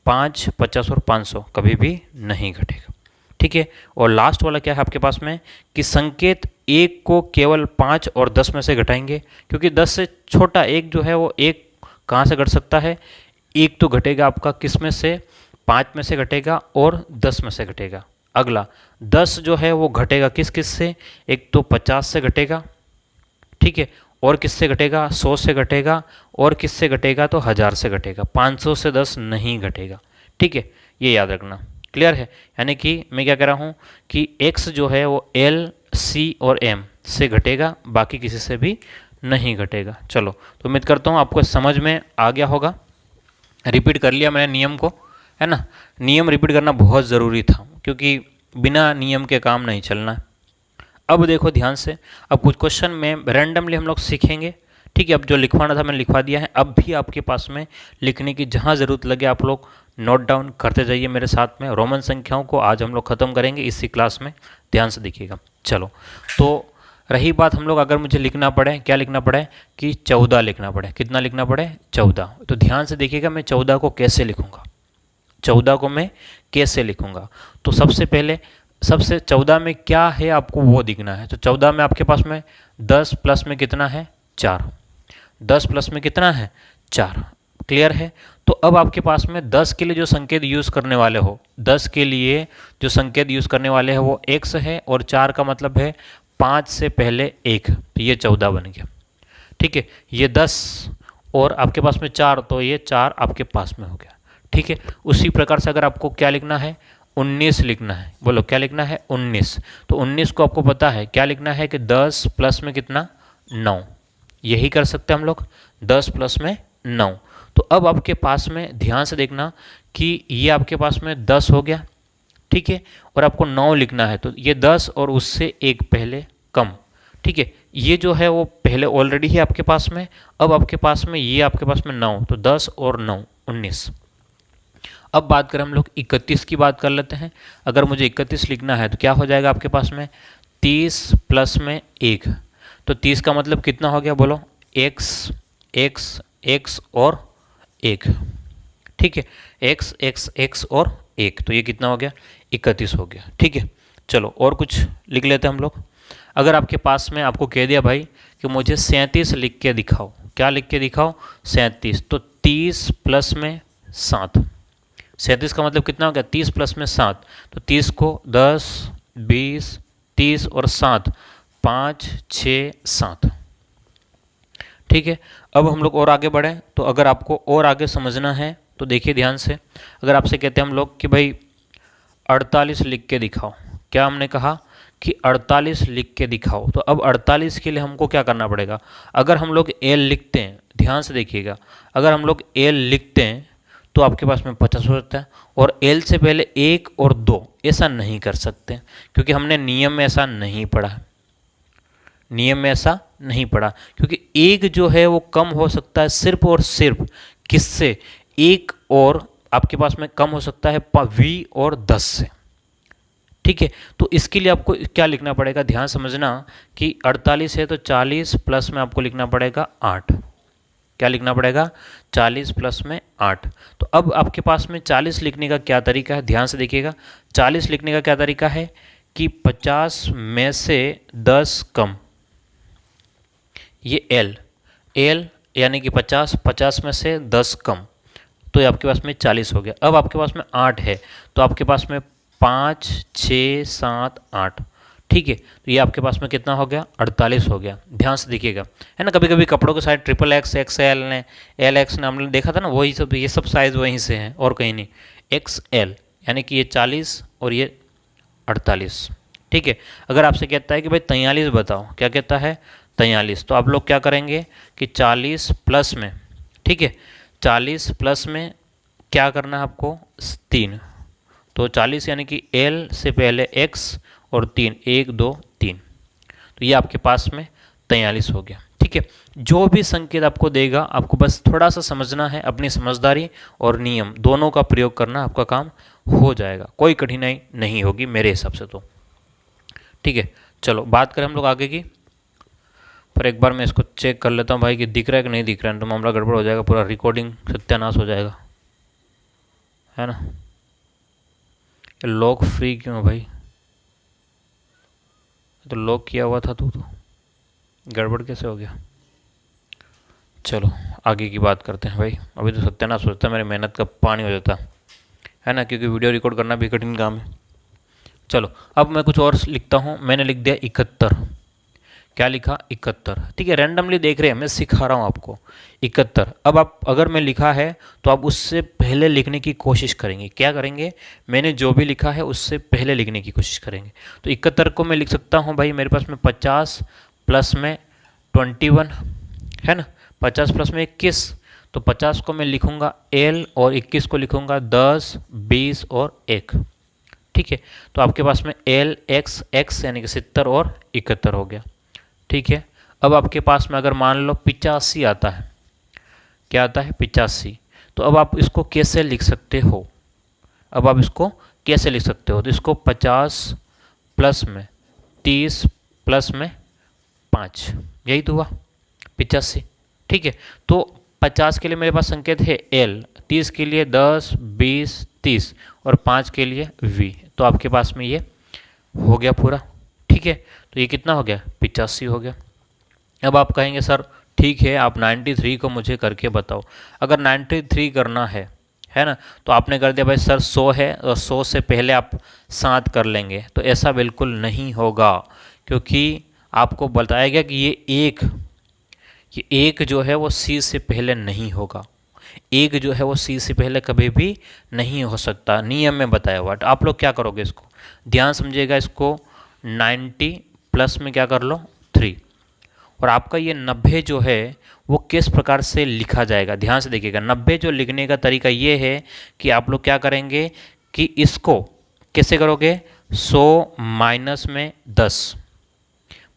S1: 5, 50 और 500 कभी भी नहीं घटेगा, ठीक है। और लास्ट वाला क्या है आपके पास में कि संकेत एक को केवल 5 और 10 में से घटाएंगे, क्योंकि 10 से छोटा एक जो है वो एक कहाँ से घट सकता है, एक तो घटेगा आपका किस में से, 5 में से घटेगा और 10 में से घटेगा। अगला 10 जो है वो घटेगा किस किस से, एक तो 50 से घटेगा, ठीक है, और किससे घटेगा, 100 से घटेगा, और किससे घटेगा तो 1000 से घटेगा, 500 से 10 नहीं घटेगा, ठीक है, ये याद रखना। क्लियर है, यानी कि मैं क्या कह रहा हूँ कि x जो है वो l, c और m से घटेगा, बाकी किसी से भी नहीं घटेगा। चलो, तो उम्मीद करता हूँ आपको समझ में आ गया होगा। रिपीट कर लिया मैंने नियम को, है ना। नियम रिपीट करना बहुत ज़रूरी था, क्योंकि बिना नियम के काम नहीं चलना है। अब देखो ध्यान से, अब कुछ क्वेश्चन में रैंडमली हम लोग सीखेंगे, ठीक है। अब जो लिखवाना था मैंने लिखवा दिया है, अब भी आपके पास में लिखने की जहाँ ज़रूरत लगे आप लोग नोट डाउन करते जाइए मेरे साथ में। रोमन संख्याओं को आज हम लोग ख़त्म करेंगे इसी क्लास में, ध्यान से देखिएगा। चलो, तो रही बात हम लोग अगर मुझे लिखना पड़े, क्या लिखना पड़े कि 14 लिखना पड़े, कितना लिखना पड़े 14। तो ध्यान से देखिएगा मैं 14 को कैसे लिखूँगा, 14 को मैं कैसे लिखूँगा। तो सबसे पहले सबसे 14 में क्या है आपको वो दिखना है। तो 14 में आपके पास में 10 प्लस में कितना है 4, 10 प्लस में कितना है 4। क्लियर है। तो अब आपके पास में 10 के लिए जो संकेत यूज़ करने वाले हो, 10 के लिए जो संकेत यूज़ करने वाले हो वो x है, और 4 का मतलब है 5 से पहले 1, तो ये 14 बन गया, ठीक है। ये 10 और आपके पास में 4, तो ये 4 आपके पास में हो गया, ठीक है। उसी प्रकार से अगर आपको क्या लिखना है 19 लिखना है, बोलो क्या लिखना है 19। तो 19 को आपको पता है क्या लिखना है कि 10 प्लस में कितना 9, यही कर सकते हैं हम लोग, 10 प्लस में 9। तो अब आपके पास में ध्यान से देखना कि ये आपके पास में 10 हो गया, ठीक है, और आपको 9 लिखना है, तो ये 10 और उससे एक पहले कम, ठीक है। ये जो है वो पहले ऑलरेडी है आपके पास में, अब आपके पास में ये आपके पास में 9, तो 10 और 9 19। अब बात करें हम लोग 31 की बात कर लेते हैं। अगर मुझे 31 लिखना है तो क्या हो जाएगा आपके पास में 30 प्लस में 1, तो 30 का मतलब कितना हो गया बोलो, x x x और 1, ठीक है, x x x और 1, तो ये कितना हो गया 31 हो गया, ठीक है। चलो और कुछ लिख लेते हैं हम लोग। अगर आपके पास में आपको कह दिया भाई कि मुझे 37 लिख के दिखाओ, क्या लिख के दिखाओ 37, तो 30 प्लस में 7, 37 का मतलब कितना हो गया 30 प्लस में 7, तो 30 को 10 20 30 और 7, 5 6 7, ठीक है। अब हम लोग और आगे बढ़ें, तो अगर आपको और आगे समझना है तो देखिए ध्यान से, अगर आपसे कहते हैं हम लोग कि भाई 48 लिख के दिखाओ, क्या हमने कहा कि 48 लिख के दिखाओ, तो अब 48 के लिए हमको क्या करना पड़ेगा। अगर हम लोग एल लिखते हैं, ध्यान से देखिएगा, अगर हम लोग एल लिखते हैं तो आपके पास में 50 हो जाता है, और एल से पहले 1 और 2 ऐसा नहीं कर सकते, क्योंकि हमने नियम में ऐसा नहीं पढ़ा, नियम में ऐसा नहीं पढ़ा, क्योंकि एक जो है वो कम हो सकता है सिर्फ और सिर्फ किससे, 1 और आपके पास में कम हो सकता है v और 10 से, ठीक है। तो इसके लिए आपको क्या लिखना पड़ेगा, ध्यान समझना कि 48 है तो 40 प्लस में आपको लिखना पड़ेगा 8, क्या लिखना पड़ेगा 40 प्लस में 8। तो अब आपके पास में 40 लिखने का क्या तरीका है, ध्यान से देखिएगा, 40 लिखने का क्या तरीका है कि 50 में से 10 कम, ये एल यानी कि 50 में से 10 कम, तो ये आपके पास में 40 हो गया। अब आपके पास में 8 है, तो आपके पास में 5 6 7 8, ठीक है, तो ये आपके पास में कितना हो गया 48 हो गया। ध्यान से देखिएगा, है ना, कभी कभी कपड़ों के साइज XXX XL ने LX ने हमने देखा था ना, वही सब, ये सब साइज़ वहीं से हैं और कहीं नहीं। XL यानी कि ये 40 और ये 48, ठीक है। अगर आपसे कहता है कि भाई 43 बताओ, क्या कहता है 43, तो आप लोग क्या करेंगे कि 40 प्लस में, ठीक है, 40 प्लस में क्या करना है आपको 3, तो 40 यानी कि L से पहले X और 3, 1 2 3, तो ये आपके पास में 43 हो गया, ठीक है। ठीक है, जो भी संकेत आपको देगा आपको बस थोड़ा सा समझना है, अपनी समझदारी और नियम दोनों का प्रयोग करना, आपका काम हो जाएगा, कोई कठिनाई नहीं होगी मेरे हिसाब से तो। ठीक है, चलो बात करें हम लोग आगे की। पर एक बार मैं इसको चेक कर लेता हूँ भाई कि दिख रहा है कि नहीं दिख रहा है, तो मामला गड़बड़ हो जाएगा, पूरा रिकॉर्डिंग सत्यानाश हो जाएगा, है ना। लॉक फ्री क्यों है भाई, तो लॉक किया हुआ था तो गड़बड़ कैसे हो गया। चलो आगे की बात करते हैं भाई, अभी तो सत्यानाश सोचता मेरी मेहनत का पानी हो जाता है ना, क्योंकि वीडियो रिकॉर्ड करना भी कठिन काम है। चलो अब मैं कुछ और लिखता हूँ, मैंने लिख दिया 71। क्या लिखा, 71। ठीक है, रैंडमली देख रहे हैं, मैं सिखा रहा हूँ आपको 71। अब आप अगर मैं लिखा है तो आप उससे पहले लिखने की कोशिश करेंगे, क्या करेंगे, मैंने जो भी लिखा है उससे पहले लिखने की कोशिश करेंगे। तो 71 को मैं लिख सकता हूँ भाई, मेरे पास में 50 प्लस में 21 है ना, 50 प्लस में 21, तो 50 को मैं लिखूंगा L और 21 को लिखूंगा 10, 20 और 1। ठीक है, तो आपके पास में L X X यानी कि 70 और 71 हो गया। ठीक है, अब आपके पास में अगर मान लो 85 आता है, क्या आता है 85, तो अब आप इसको कैसे लिख सकते हो, अब आप इसको कैसे लिख सकते हो, तो इसको 50 प्लस में 30 प्लस में 5, यही तो हुआ 85। ठीक है, तो 50 के लिए मेरे पास संकेत है L, 30 के लिए 10, 20, 30 और 5 के लिए V, तो आपके पास में ये हो गया पूरा। ठीक है, तो ये कितना हो गया, 85 हो गया। अब आप कहेंगे सर ठीक है, आप 93 को मुझे करके बताओ। अगर 93 करना है ना, तो आपने कर दिया भाई सर 100 है और 100 से पहले आप 7 कर लेंगे, तो ऐसा बिल्कुल नहीं होगा, क्योंकि आपको बताया गया कि ये एक जो है वो C से पहले नहीं होगा, एक जो है वो C से पहले कभी भी नहीं हो सकता, नियम में बताया हुआ। तो आप लोग क्या करोगे, इसको ध्यान समझिएगा, इसको 90 प्लस में क्या कर लो 3, और आपका ये 90 जो है वो किस प्रकार से लिखा जाएगा, ध्यान से देखिएगा। 90 जो लिखने का तरीका ये है कि आप लोग क्या करेंगे कि इसको कैसे करोगे, 100 माइनस में 10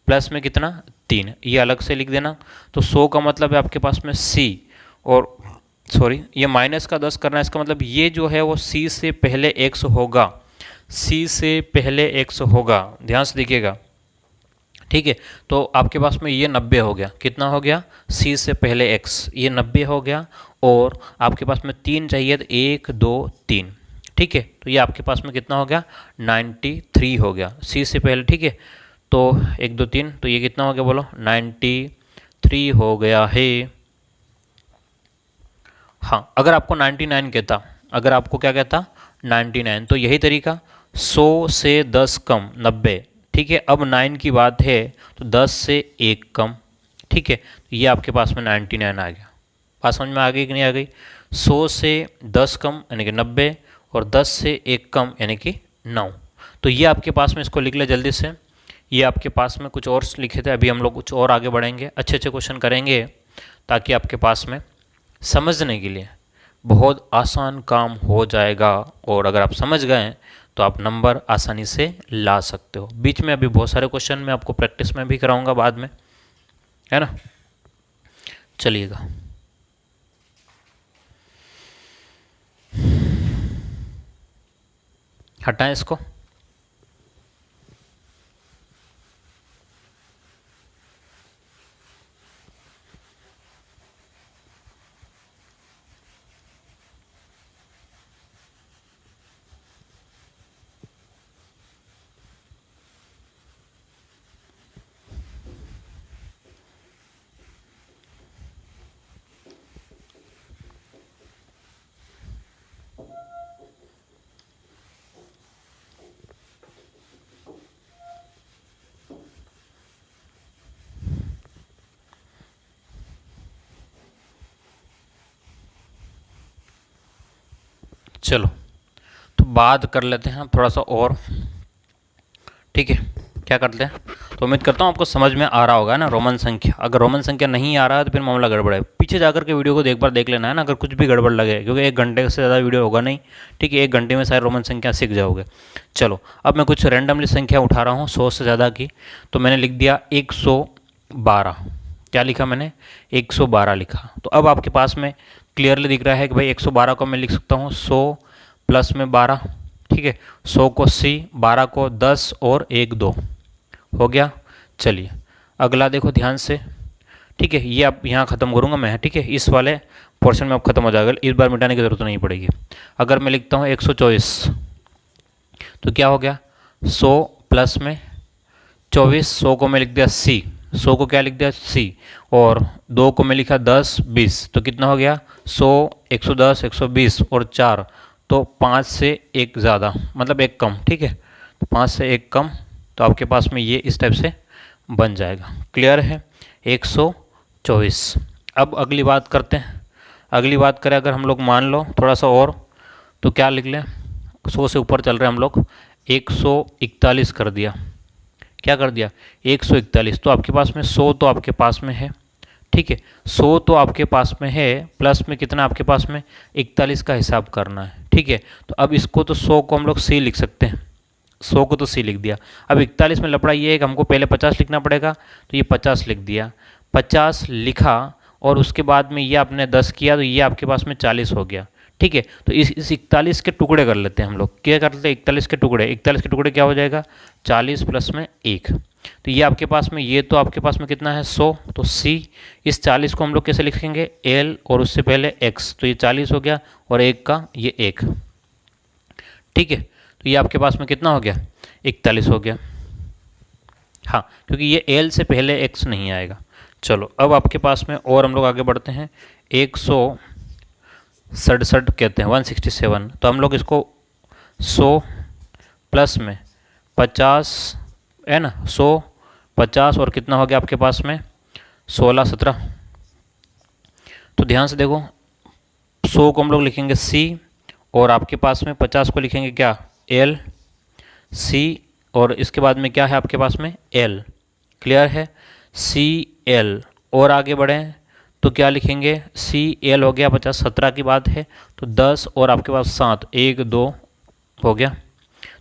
S1: प्लस में कितना 3, ये अलग से लिख देना। तो 100 का मतलब है आपके पास में C, और सॉरी ये माइनस का 10 करना है, इसका मतलब ये जो है वो C से पहले 100 होगा, C से पहले 100 होगा, ध्यान से देखिएगा। ठीक है, तो आपके पास में ये 90 हो गया, कितना हो गया, C से पहले X, ये 90 हो गया, और आपके पास में 3 चाहिए, तो 1 2 3। ठीक है, तो ये आपके पास में कितना हो गया, 93 हो गया C से पहले। ठीक है, तो 1 2 3, तो ये कितना हो गया बोलो, 93 हो गया है। हाँ, अगर आपको 99 कहता, अगर आपको क्या कहता 99, तो यही तरीका 100 से 10 कम 90। ठीक है, अब 9 की बात है तो 10 से 1 कम। ठीक है, तो ये आपके पास में 99 आ गया। बात समझ में आ गई कि नहीं आ गई, 100 से 10 कम यानी कि 90, और 10 से 1 कम यानी कि 9। तो ये आपके पास में, इसको लिख ले जल्दी से। ये आपके पास में कुछ और लिखे थे, अभी हम लोग कुछ और आगे बढ़ेंगे, अच्छे अच्छे क्वेश्चन करेंगे, ताकि आपके पास में समझने के लिए बहुत आसान काम हो जाएगा, और अगर आप समझ गए तो आप नंबर आसानी से ला सकते हो। बीच में अभी बहुत सारे क्वेश्चन मैं आपको प्रैक्टिस में भी कराऊंगा बाद में, है ना। चलिएगा, हटाएं इसको। चलो तो बात कर लेते हैं थोड़ा सा और। ठीक है, क्या करते हैं, तो उम्मीद करता हूँ आपको समझ में आ रहा होगा ना रोमन संख्या। अगर रोमन संख्या नहीं आ रहा है तो फिर मामला गड़बड़ है, पीछे जाकर के वीडियो को एक बार देख लेना है ना, अगर कुछ भी गड़बड़ लगे, क्योंकि 1 घंटे से ज़्यादा वीडियो होगा नहीं। ठीक है, 1 घंटे में सारे रोमन संख्या सीख जाओगे। चलो अब मैं कुछ रैंडमली संख्या उठा रहा हूँ 100 से ज़्यादा की, तो मैंने लिख दिया 112। क्या लिखा मैंने, 112 लिखा। तो अब आपके पास में क्लियरली दिख रहा है कि भाई 112 को मैं लिख सकता हूँ 100 प्लस में 12, ठीक है, 100 को 80, 12 को 10 और 1 2 हो गया। चलिए अगला देखो ध्यान से, ठीक है, ये अब यहाँ ख़त्म करूँगा मैं, ठीक है, इस वाले पोर्शन में अब ख़त्म हो जाएगा, इस बार मिटाने की ज़रूरत नहीं पड़ेगी। अगर मैं लिखता हूँ 124 तो क्या हो गया, 100 प्लस में 24, 100 को मैं लिख दिया सी, 100 को क्या लिख दिया सी, और 2 को मैं लिखा 10 20, तो कितना हो गया 100 110 120 और 4, तो 5 से 1 ज़्यादा मतलब 1 कम, ठीक है, तो 5 से 1 कम, तो आपके पास में ये इस टाइप से बन जाएगा। क्लियर है, 124। अब अगली बात करते हैं, अगली बात करें अगर हम लोग मान लो थोड़ा सा और, तो क्या लिख लें, 100 से ऊपर चल रहे हैं हम लोग, 141 कर दिया, क्या कर दिया 141, तो आपके पास में 100 तो आपके पास में है, ठीक है, 100 तो आपके पास में है, प्लस में कितना आपके पास में 41 का हिसाब करना है, ठीक है। तो अब इसको तो 100 को हम लोग सी लिख सकते हैं, 100 को तो सी लिख दिया। अब 41 में लफड़ा ये है कि हमको पहले 50 लिखना पड़ेगा, तो ये 50 लिख दिया, 50 लिखा और उसके बाद में ये आपने 10 किया तो ये आपके पास में 40 हो गया, ठीक है। तो इस 41 के टुकड़े कर लेते हैं हम लोग, क्या कर लेते हैं 41 के टुकड़े, 41 के टुकड़े क्या हो जाएगा 40 प्लस में 1, तो ये आपके पास में, ये तो आपके पास में कितना है 100, तो सी, इस 40 को हम लोग कैसे लिखेंगे एल और उससे पहले एक्स, तो ये 40 हो गया और 1 का ये 1, ठीक है। तो ये आपके पास में कितना हो गया 41 हो गया, हाँ, क्योंकि ये एल से पहले एक्स नहीं आएगा। चलो अब आपके पास में और हम लोग आगे बढ़ते हैं, 167 कहते हैं 167, तो हम लोग इसको 100 प्लस में 50 है ना, 100 50 और कितना हो गया आपके पास में 16 17, तो ध्यान से देखो 100 को हम लोग लिखेंगे सी और आपके पास में 50 को लिखेंगे क्या एल सी, और इसके बाद में क्या है आपके पास में एल, क्लियर है, सी एल, और आगे बढ़ें तो क्या लिखेंगे सी एल हो गया 50, 17 की बात है तो 10 और आपके पास 7 1 2 हो गया,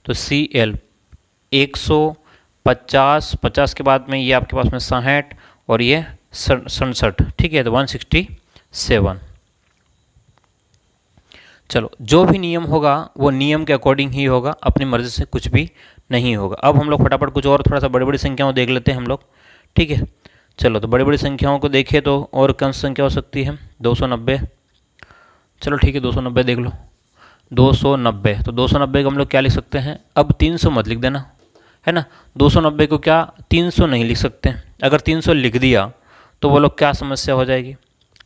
S1: तो सी एल 150, 50 के बाद में ये आपके पास में 67 और ये 67, ठीक है, तो 167। चलो जो भी नियम होगा वो नियम के अकॉर्डिंग ही होगा, अपनी मर्ज़ी से कुछ भी नहीं होगा। अब हम लोग फटाफट कुछ और थोड़ा सा बड़ी बड़ी संख्याओं देख लेते हैं हम लोग, ठीक है। चलो तो बड़ी बड़ी संख्याओं को देखें तो और कौन सी संख्या हो सकती है 290, चलो ठीक है 290 देख लो, 290, तो 290 को हम लोग क्या लिख सकते हैं, अब 300 मत लिख देना, है ना, 290 को क्या 300 नहीं लिख सकते, अगर 300 लिख दिया तो वो लोग क्या समस्या हो जाएगी,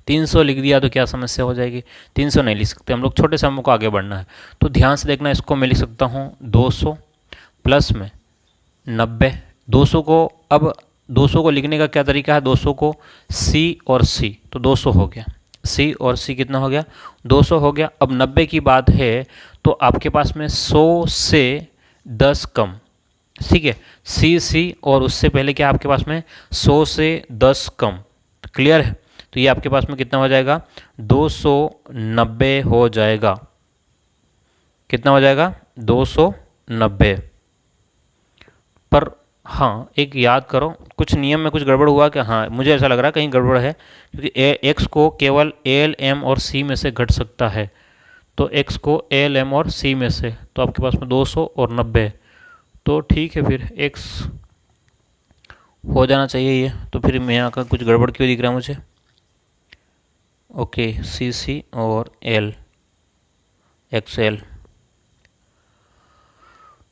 S1: 300 लिख दिया तो क्या समस्या हो जाएगी, 300 नहीं लिख सकते हम लोग, छोटे से हमको आगे बढ़ना है। तो ध्यान से देखना, इसको मैं लिख सकता हूँ 200 प्लस में 90, 200 को, अब 200 को लिखने का क्या तरीका है, 200 को सी और सी, तो 200 हो गया, सी और सी कितना हो गया 200 हो गया। अब 90 की बात है तो आपके पास में 100 से 10 कम, ठीक है, सी सी और उससे पहले क्या आपके पास में 100 से 10 कम, क्लियर है, तो ये आपके पास में कितना हो जाएगा 290 हो जाएगा, कितना हो जाएगा 290। पर हाँ एक याद करो, कुछ नियम में कुछ गड़बड़ हुआ क्या, हाँ मुझे ऐसा लग रहा है कहीं गड़बड़ है, क्योंकि एक्स को केवल एल एम और सी में से घट सकता है, तो एक्स को एल एम और सी में से, तो आपके पास में 200 और 90, तो ठीक है फिर एक्स हो जाना चाहिए ये, तो फिर मैं यहाँ का कुछ गड़बड़ क्यों दिख रहा है मुझे, ओके सी सी और एल एक्स एल,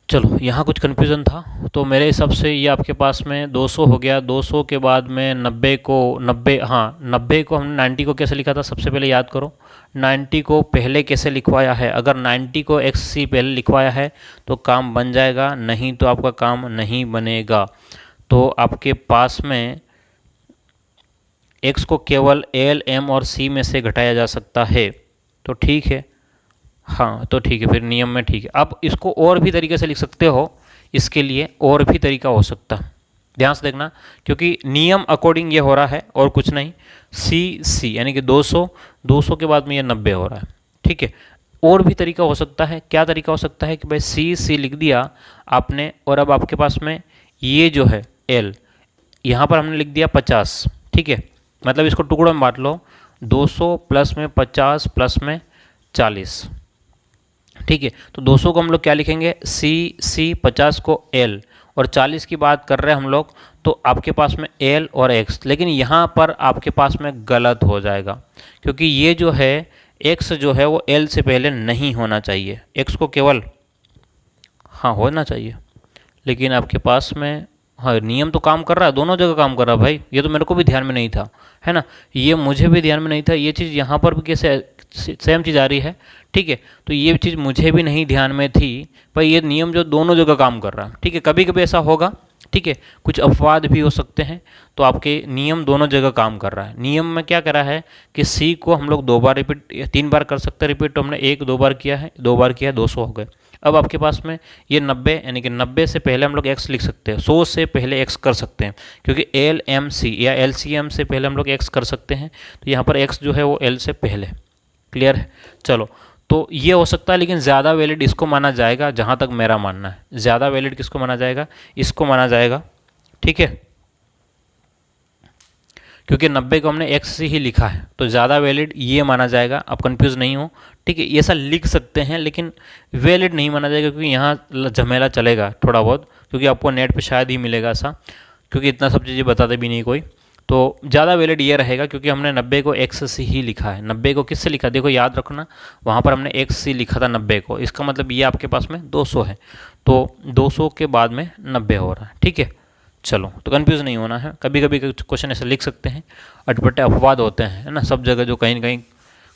S1: चलो यहाँ कुछ कन्फ्यूज़न था, तो मेरे हिसाब से ये आपके पास में 200 हो गया, 200 के बाद में 90 को 90, हाँ 90 को हमने 90 को कैसे लिखा था, सबसे पहले याद करो 90 को पहले कैसे लिखवाया है, अगर 90 को एक्स सी पहले लिखवाया है तो काम बन जाएगा, नहीं तो आपका काम नहीं बनेगा। तो आपके पास में एक्स को केवल एल एम और सी में से घटाया जा सकता है, तो ठीक है, हाँ तो ठीक है फिर नियम में ठीक है। अब इसको और भी तरीके से लिख सकते हो, इसके लिए और भी तरीका हो सकता है, ध्यान से देखना, क्योंकि नियम अकॉर्डिंग ये हो रहा है और कुछ नहीं, सी सी यानी कि 200, 200 के बाद में ये 90 हो रहा है, ठीक है। और भी तरीका हो सकता है, क्या तरीका हो सकता है कि भाई सी सी लिख दिया आपने और अब आपके पास में ये जो है एल, यहाँ पर हमने लिख दिया 50, ठीक है, मतलब इसको टुकड़ों में बांट लो, 200 प्लस में 50 प्लस में 40, ठीक है। तो 200 को हम लोग क्या लिखेंगे, सी, 50 को एल, और 40 की बात कर रहे हैं हम लोग, तो आपके पास में एल और एक्स, लेकिन यहाँ पर आपके पास में गलत हो जाएगा, क्योंकि ये जो है एक्स जो है वो एल से पहले नहीं होना चाहिए, एक्स को केवल हाँ होना चाहिए, लेकिन आपके पास में हाँ नियम तो काम कर रहा है, दोनों जगह काम कर रहा है भाई, ये तो मेरे को भी ध्यान में नहीं था, है ना, ये मुझे भी ध्यान में नहीं था, ये चीज़ यहाँ पर भी कैसे सेम चीज़ आ रही है, ठीक है। तो ये चीज़ मुझे भी नहीं ध्यान में थी, पर ये नियम जो दोनों जगह काम कर रहा है, ठीक है। कभी कभी ऐसा होगा, ठीक है, कुछ अपवाद भी हो सकते हैं, तो आपके नियम दोनों जगह काम कर रहा है। नियम में क्या करा है कि सी को हम लोग 2 बार रिपीट या 3 बार कर सकते हैं रिपीट, तो हमने 1-2 बार किया है, 2 बार किया है, 200 हो गए। अब आपके पास में ये 90, यानी कि 90 से पहले हम लोग x लिख सकते हैं, 100 से पहले x कर सकते हैं, क्योंकि एल एम सी या LCM से पहले हम लोग x कर सकते हैं, तो यहाँ पर x जो है वो l से पहले। क्लियर है, चलो। तो ये हो सकता है, लेकिन ज़्यादा वैलिड इसको माना जाएगा, जहाँ तक मेरा मानना है। ज़्यादा वैलिड किसको माना जाएगा, इसको माना जाएगा, ठीक है, क्योंकि 90 को हमने x से ही लिखा है, तो ज़्यादा वैलिड ये माना जाएगा। आप कंफ्यूज नहीं हो, ठीक है, ये ऐसा लिख सकते हैं, लेकिन वैलिड नहीं माना जाएगा, क्योंकि यहाँ झमेला चलेगा थोड़ा बहुत, क्योंकि आपको नेट पे शायद ही मिलेगा ऐसा, क्योंकि इतना सब चीज़ें बताते भी नहीं कोई। तो ज़्यादा वैलिड ये रहेगा, क्योंकि हमने 90 को x से ही लिखा है। 90 को किससे लिखा, देखो याद रखना, वहाँ पर हमने x से लिखा था 90 को, इसका मतलब ये आपके पास में 200 है, तो 200 के बाद में 90 हो रहा है, ठीक है। चलो, तो कंफ्यूज नहीं होना है, कभी कभी क्वेश्चन ऐसे लिख सकते हैं, अटपटे अपवाद होते हैं, है ना, सब जगह जो कहीं न कहीं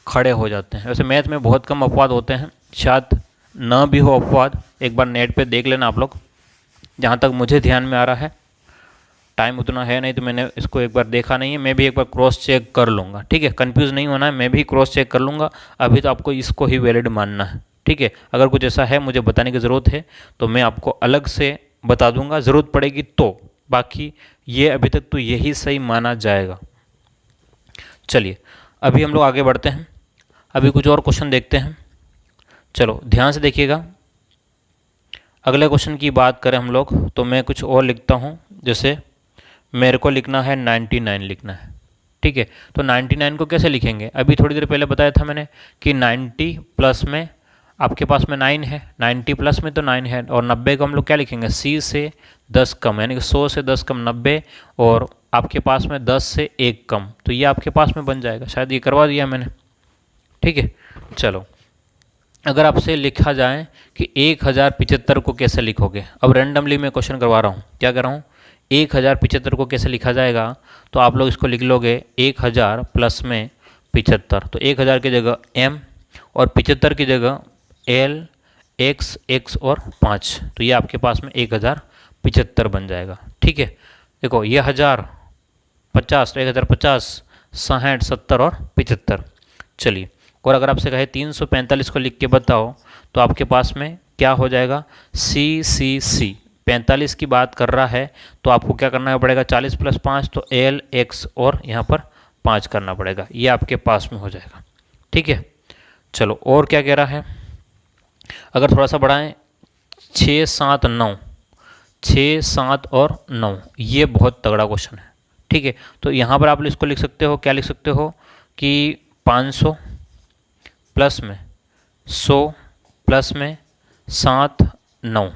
S1: खड़े हो जाते हैं। वैसे मैथ में बहुत कम अपवाद होते हैं, शायद न भी हो अपवाद, एक बार नेट पे देख लेना आप लोग, जहाँ तक मुझे ध्यान में आ रहा है। टाइम उतना है नहीं, तो मैंने इसको एक बार देखा नहीं है, मैं भी एक बार क्रॉस चेक कर लूँगा, ठीक है, कंफ्यूज नहीं होना है, मैं भी क्रॉस चेक कर लूँगा। अभी तो आपको इसको ही वैलिड मानना है, ठीक है। अगर कुछ ऐसा है मुझे बताने की ज़रूरत है, तो मैं आपको अलग से बता दूंगा, ज़रूरत पड़ेगी तो, बाकी ये अभी तक तो यही सही माना जाएगा। चलिए, अभी हम लोग आगे बढ़ते हैं, अभी कुछ और क्वेश्चन देखते हैं। चलो ध्यान से देखिएगा, अगले क्वेश्चन की बात करें हम लोग, तो मैं कुछ और लिखता हूँ, जैसे मेरे को लिखना है 99 लिखना है, ठीक है। तो 99 को कैसे लिखेंगे, अभी थोड़ी देर पहले बताया था मैंने कि 90 प्लस में आपके पास में 9 है, 90 प्लस में तो 9 है, और 90 को हम लोग क्या लिखेंगे, C से 10 कम, यानी कि 100 से 10 कम 90, और आपके पास में 10 से 1 कम, तो ये आपके पास में बन जाएगा। शायद ये करवा दिया मैंने, ठीक है। चलो, अगर आपसे लिखा जाए कि 1075 को कैसे लिखोगे, अब रैंडमली मैं क्वेश्चन करवा रहा हूँ, क्या कर रहा हूँ, 1075 को कैसे लिखा जाएगा, तो आप लोग इसको लिख लोगे 1000 प्लस में 75, तो 1000 की जगह m और 75 की जगह l, x और 5, तो ये आपके पास में 1075 बन जाएगा, ठीक है। देखो ये 1000, 50, तो 1050, 60, 70 और 75। चलिए, और अगर आपसे कहे 345 को लिख के बताओ, तो आपके पास में क्या हो जाएगा, C 45 की बात कर रहा है, तो आपको क्या करना पड़ेगा, 40 प्लस 5, तो L, X और यहाँ पर 5 करना पड़ेगा, ये आपके पास में हो जाएगा, ठीक है। चलो, और क्या कह रहा है, अगर थोड़ा सा बढ़ाएं, 6, 7, 9, 6, 7 और 9, ये बहुत तगड़ा क्वेश्चन है, ठीक है। तो यहाँ पर आप इसको लिख सकते हो, क्या लिख सकते हो कि 500 प्लस में 100 प्लस में 7, 9,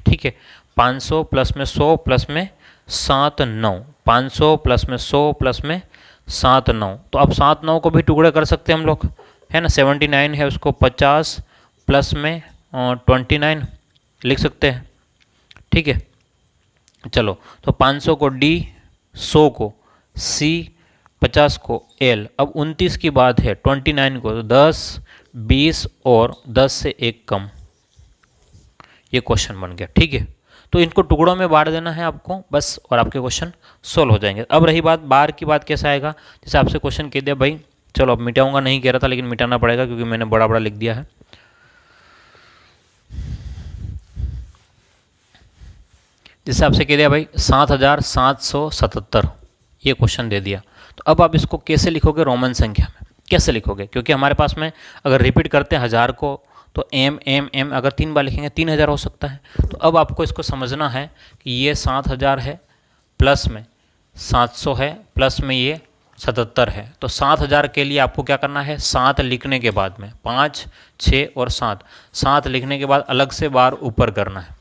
S1: ठीक है। 500 प्लस में 100 प्लस में 7, 9, 500 प्लस में 100 प्लस में 7, 9, तो अब 7, 9 को भी टुकड़े कर सकते हैं हम लोग, है ना। 79 है, उसको 50 प्लस में 29 लिख सकते हैं, ठीक है। चलो, तो 500 को D, 100 को C, 50 को L, अब 29 की बात है, 29 को, तो 10, 20 और 10 से 1 कम, ये क्वेश्चन बन गया, ठीक है। तो इनको टुकड़ों में बांट देना है आपको बस, और आपके क्वेश्चन सोल्व हो जाएंगे। अब रही बात बार की, बात कैसा आएगा, जैसे आपसे क्वेश्चन कह दिया भाई, चलो अब मिटाऊंगा नहीं कह रहा था, लेकिन मिटाना पड़ेगा क्योंकि मैंने बड़ा बड़ा लिख दिया है। जैसे आपसे कह दिया भाई 7777, ये क्वेश्चन दे दिया, तो अब आप इसको कैसे लिखोगे, रोमन संख्या में कैसे लिखोगे, क्योंकि हमारे पास में अगर रिपीट करते हैं 1000 को, तो m अगर 3 बार लिखेंगे 3000 हो सकता है। तो अब आपको इसको समझना है कि ये 7000 है, प्लस में 700 है, प्लस में ये 77 है। तो 7000 के लिए आपको क्या करना है, 7 लिखने के बाद में 5, 6 और 7 लिखने के बाद अलग से बार ऊपर करना है।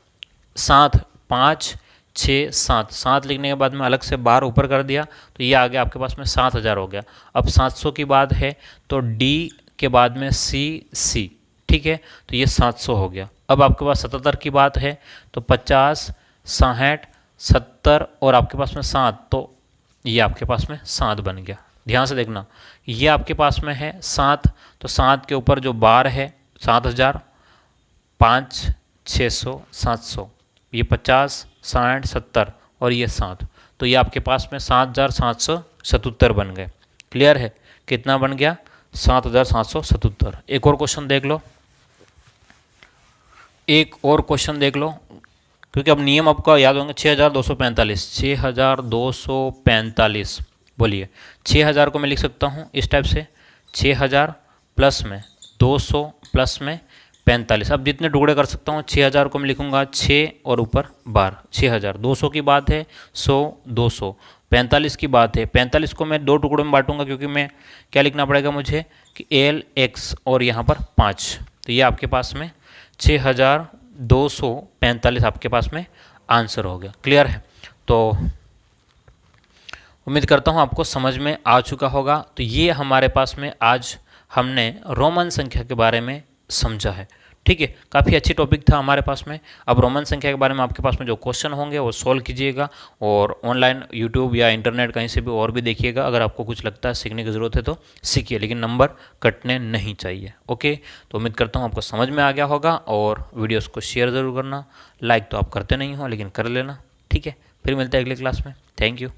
S1: 7, 5, 6, 7 लिखने के बाद में अलग से बार ऊपर कर दिया तो ये आ गया आपके पास में 7000 हो गया। अब 700 की बात है तो D के बाद में C, ठीक है, तो ये 700 हो गया। अब आपके पास 77 की बात है तो 50, 60, 70 और आपके पास में 7, तो ये आपके पास में 7 बन गया। ध्यान से देखना, ये आपके पास में है 7, तो 7 के ऊपर जो बार है 7000, 5, 600, 700, ये 50, 60, 70 और ये 7, तो ये आपके पास में 7777 बन गए। क्लियर है, कितना बन गया, 7777। एक और क्वेश्चन देख लो, क्योंकि अब नियम आपका याद होंगे। 6245, बोलिए 6000 को मैं लिख सकता हूँ इस टाइप से, 6000 प्लस में 200 प्लस में 45। अब जितने टुकड़े कर सकता हूँ, 6000 को मैं लिखूँगा 6 और ऊपर बार 6000। 200 की बात है 100, 200। 45 की बात है, 45 को मैं 2 टुकड़ों में बांटूंगा, क्योंकि मैं क्या लिखना पड़ेगा मुझे कि L X और यहाँ पर 5, तो ये आपके पास में 6245 आपके पास में आंसर हो गया। क्लियर है, तो उम्मीद करता हूँ आपको समझ में आ चुका होगा। तो ये हमारे पास में आज हमने रोमन संख्या के बारे में समझा है। ठीक है, काफ़ी अच्छी टॉपिक था हमारे पास में। अब रोमन संख्या के बारे में आपके पास में जो क्वेश्चन होंगे वो सॉल्व कीजिएगा, और ऑनलाइन यूट्यूब या इंटरनेट कहीं से भी और भी देखिएगा। अगर आपको कुछ लगता है सीखने की ज़रूरत है तो सीखिए, लेकिन नंबर कटने नहीं चाहिए। ओके, तो उम्मीद करता हूँ आपको समझ में आ गया होगा, और वीडियोज़ को शेयर ज़रूर करना। लाइक तो आप करते नहीं हो, लेकिन कर लेना। ठीक है, फिर मिलते हैं अगले क्लास में। Thank you.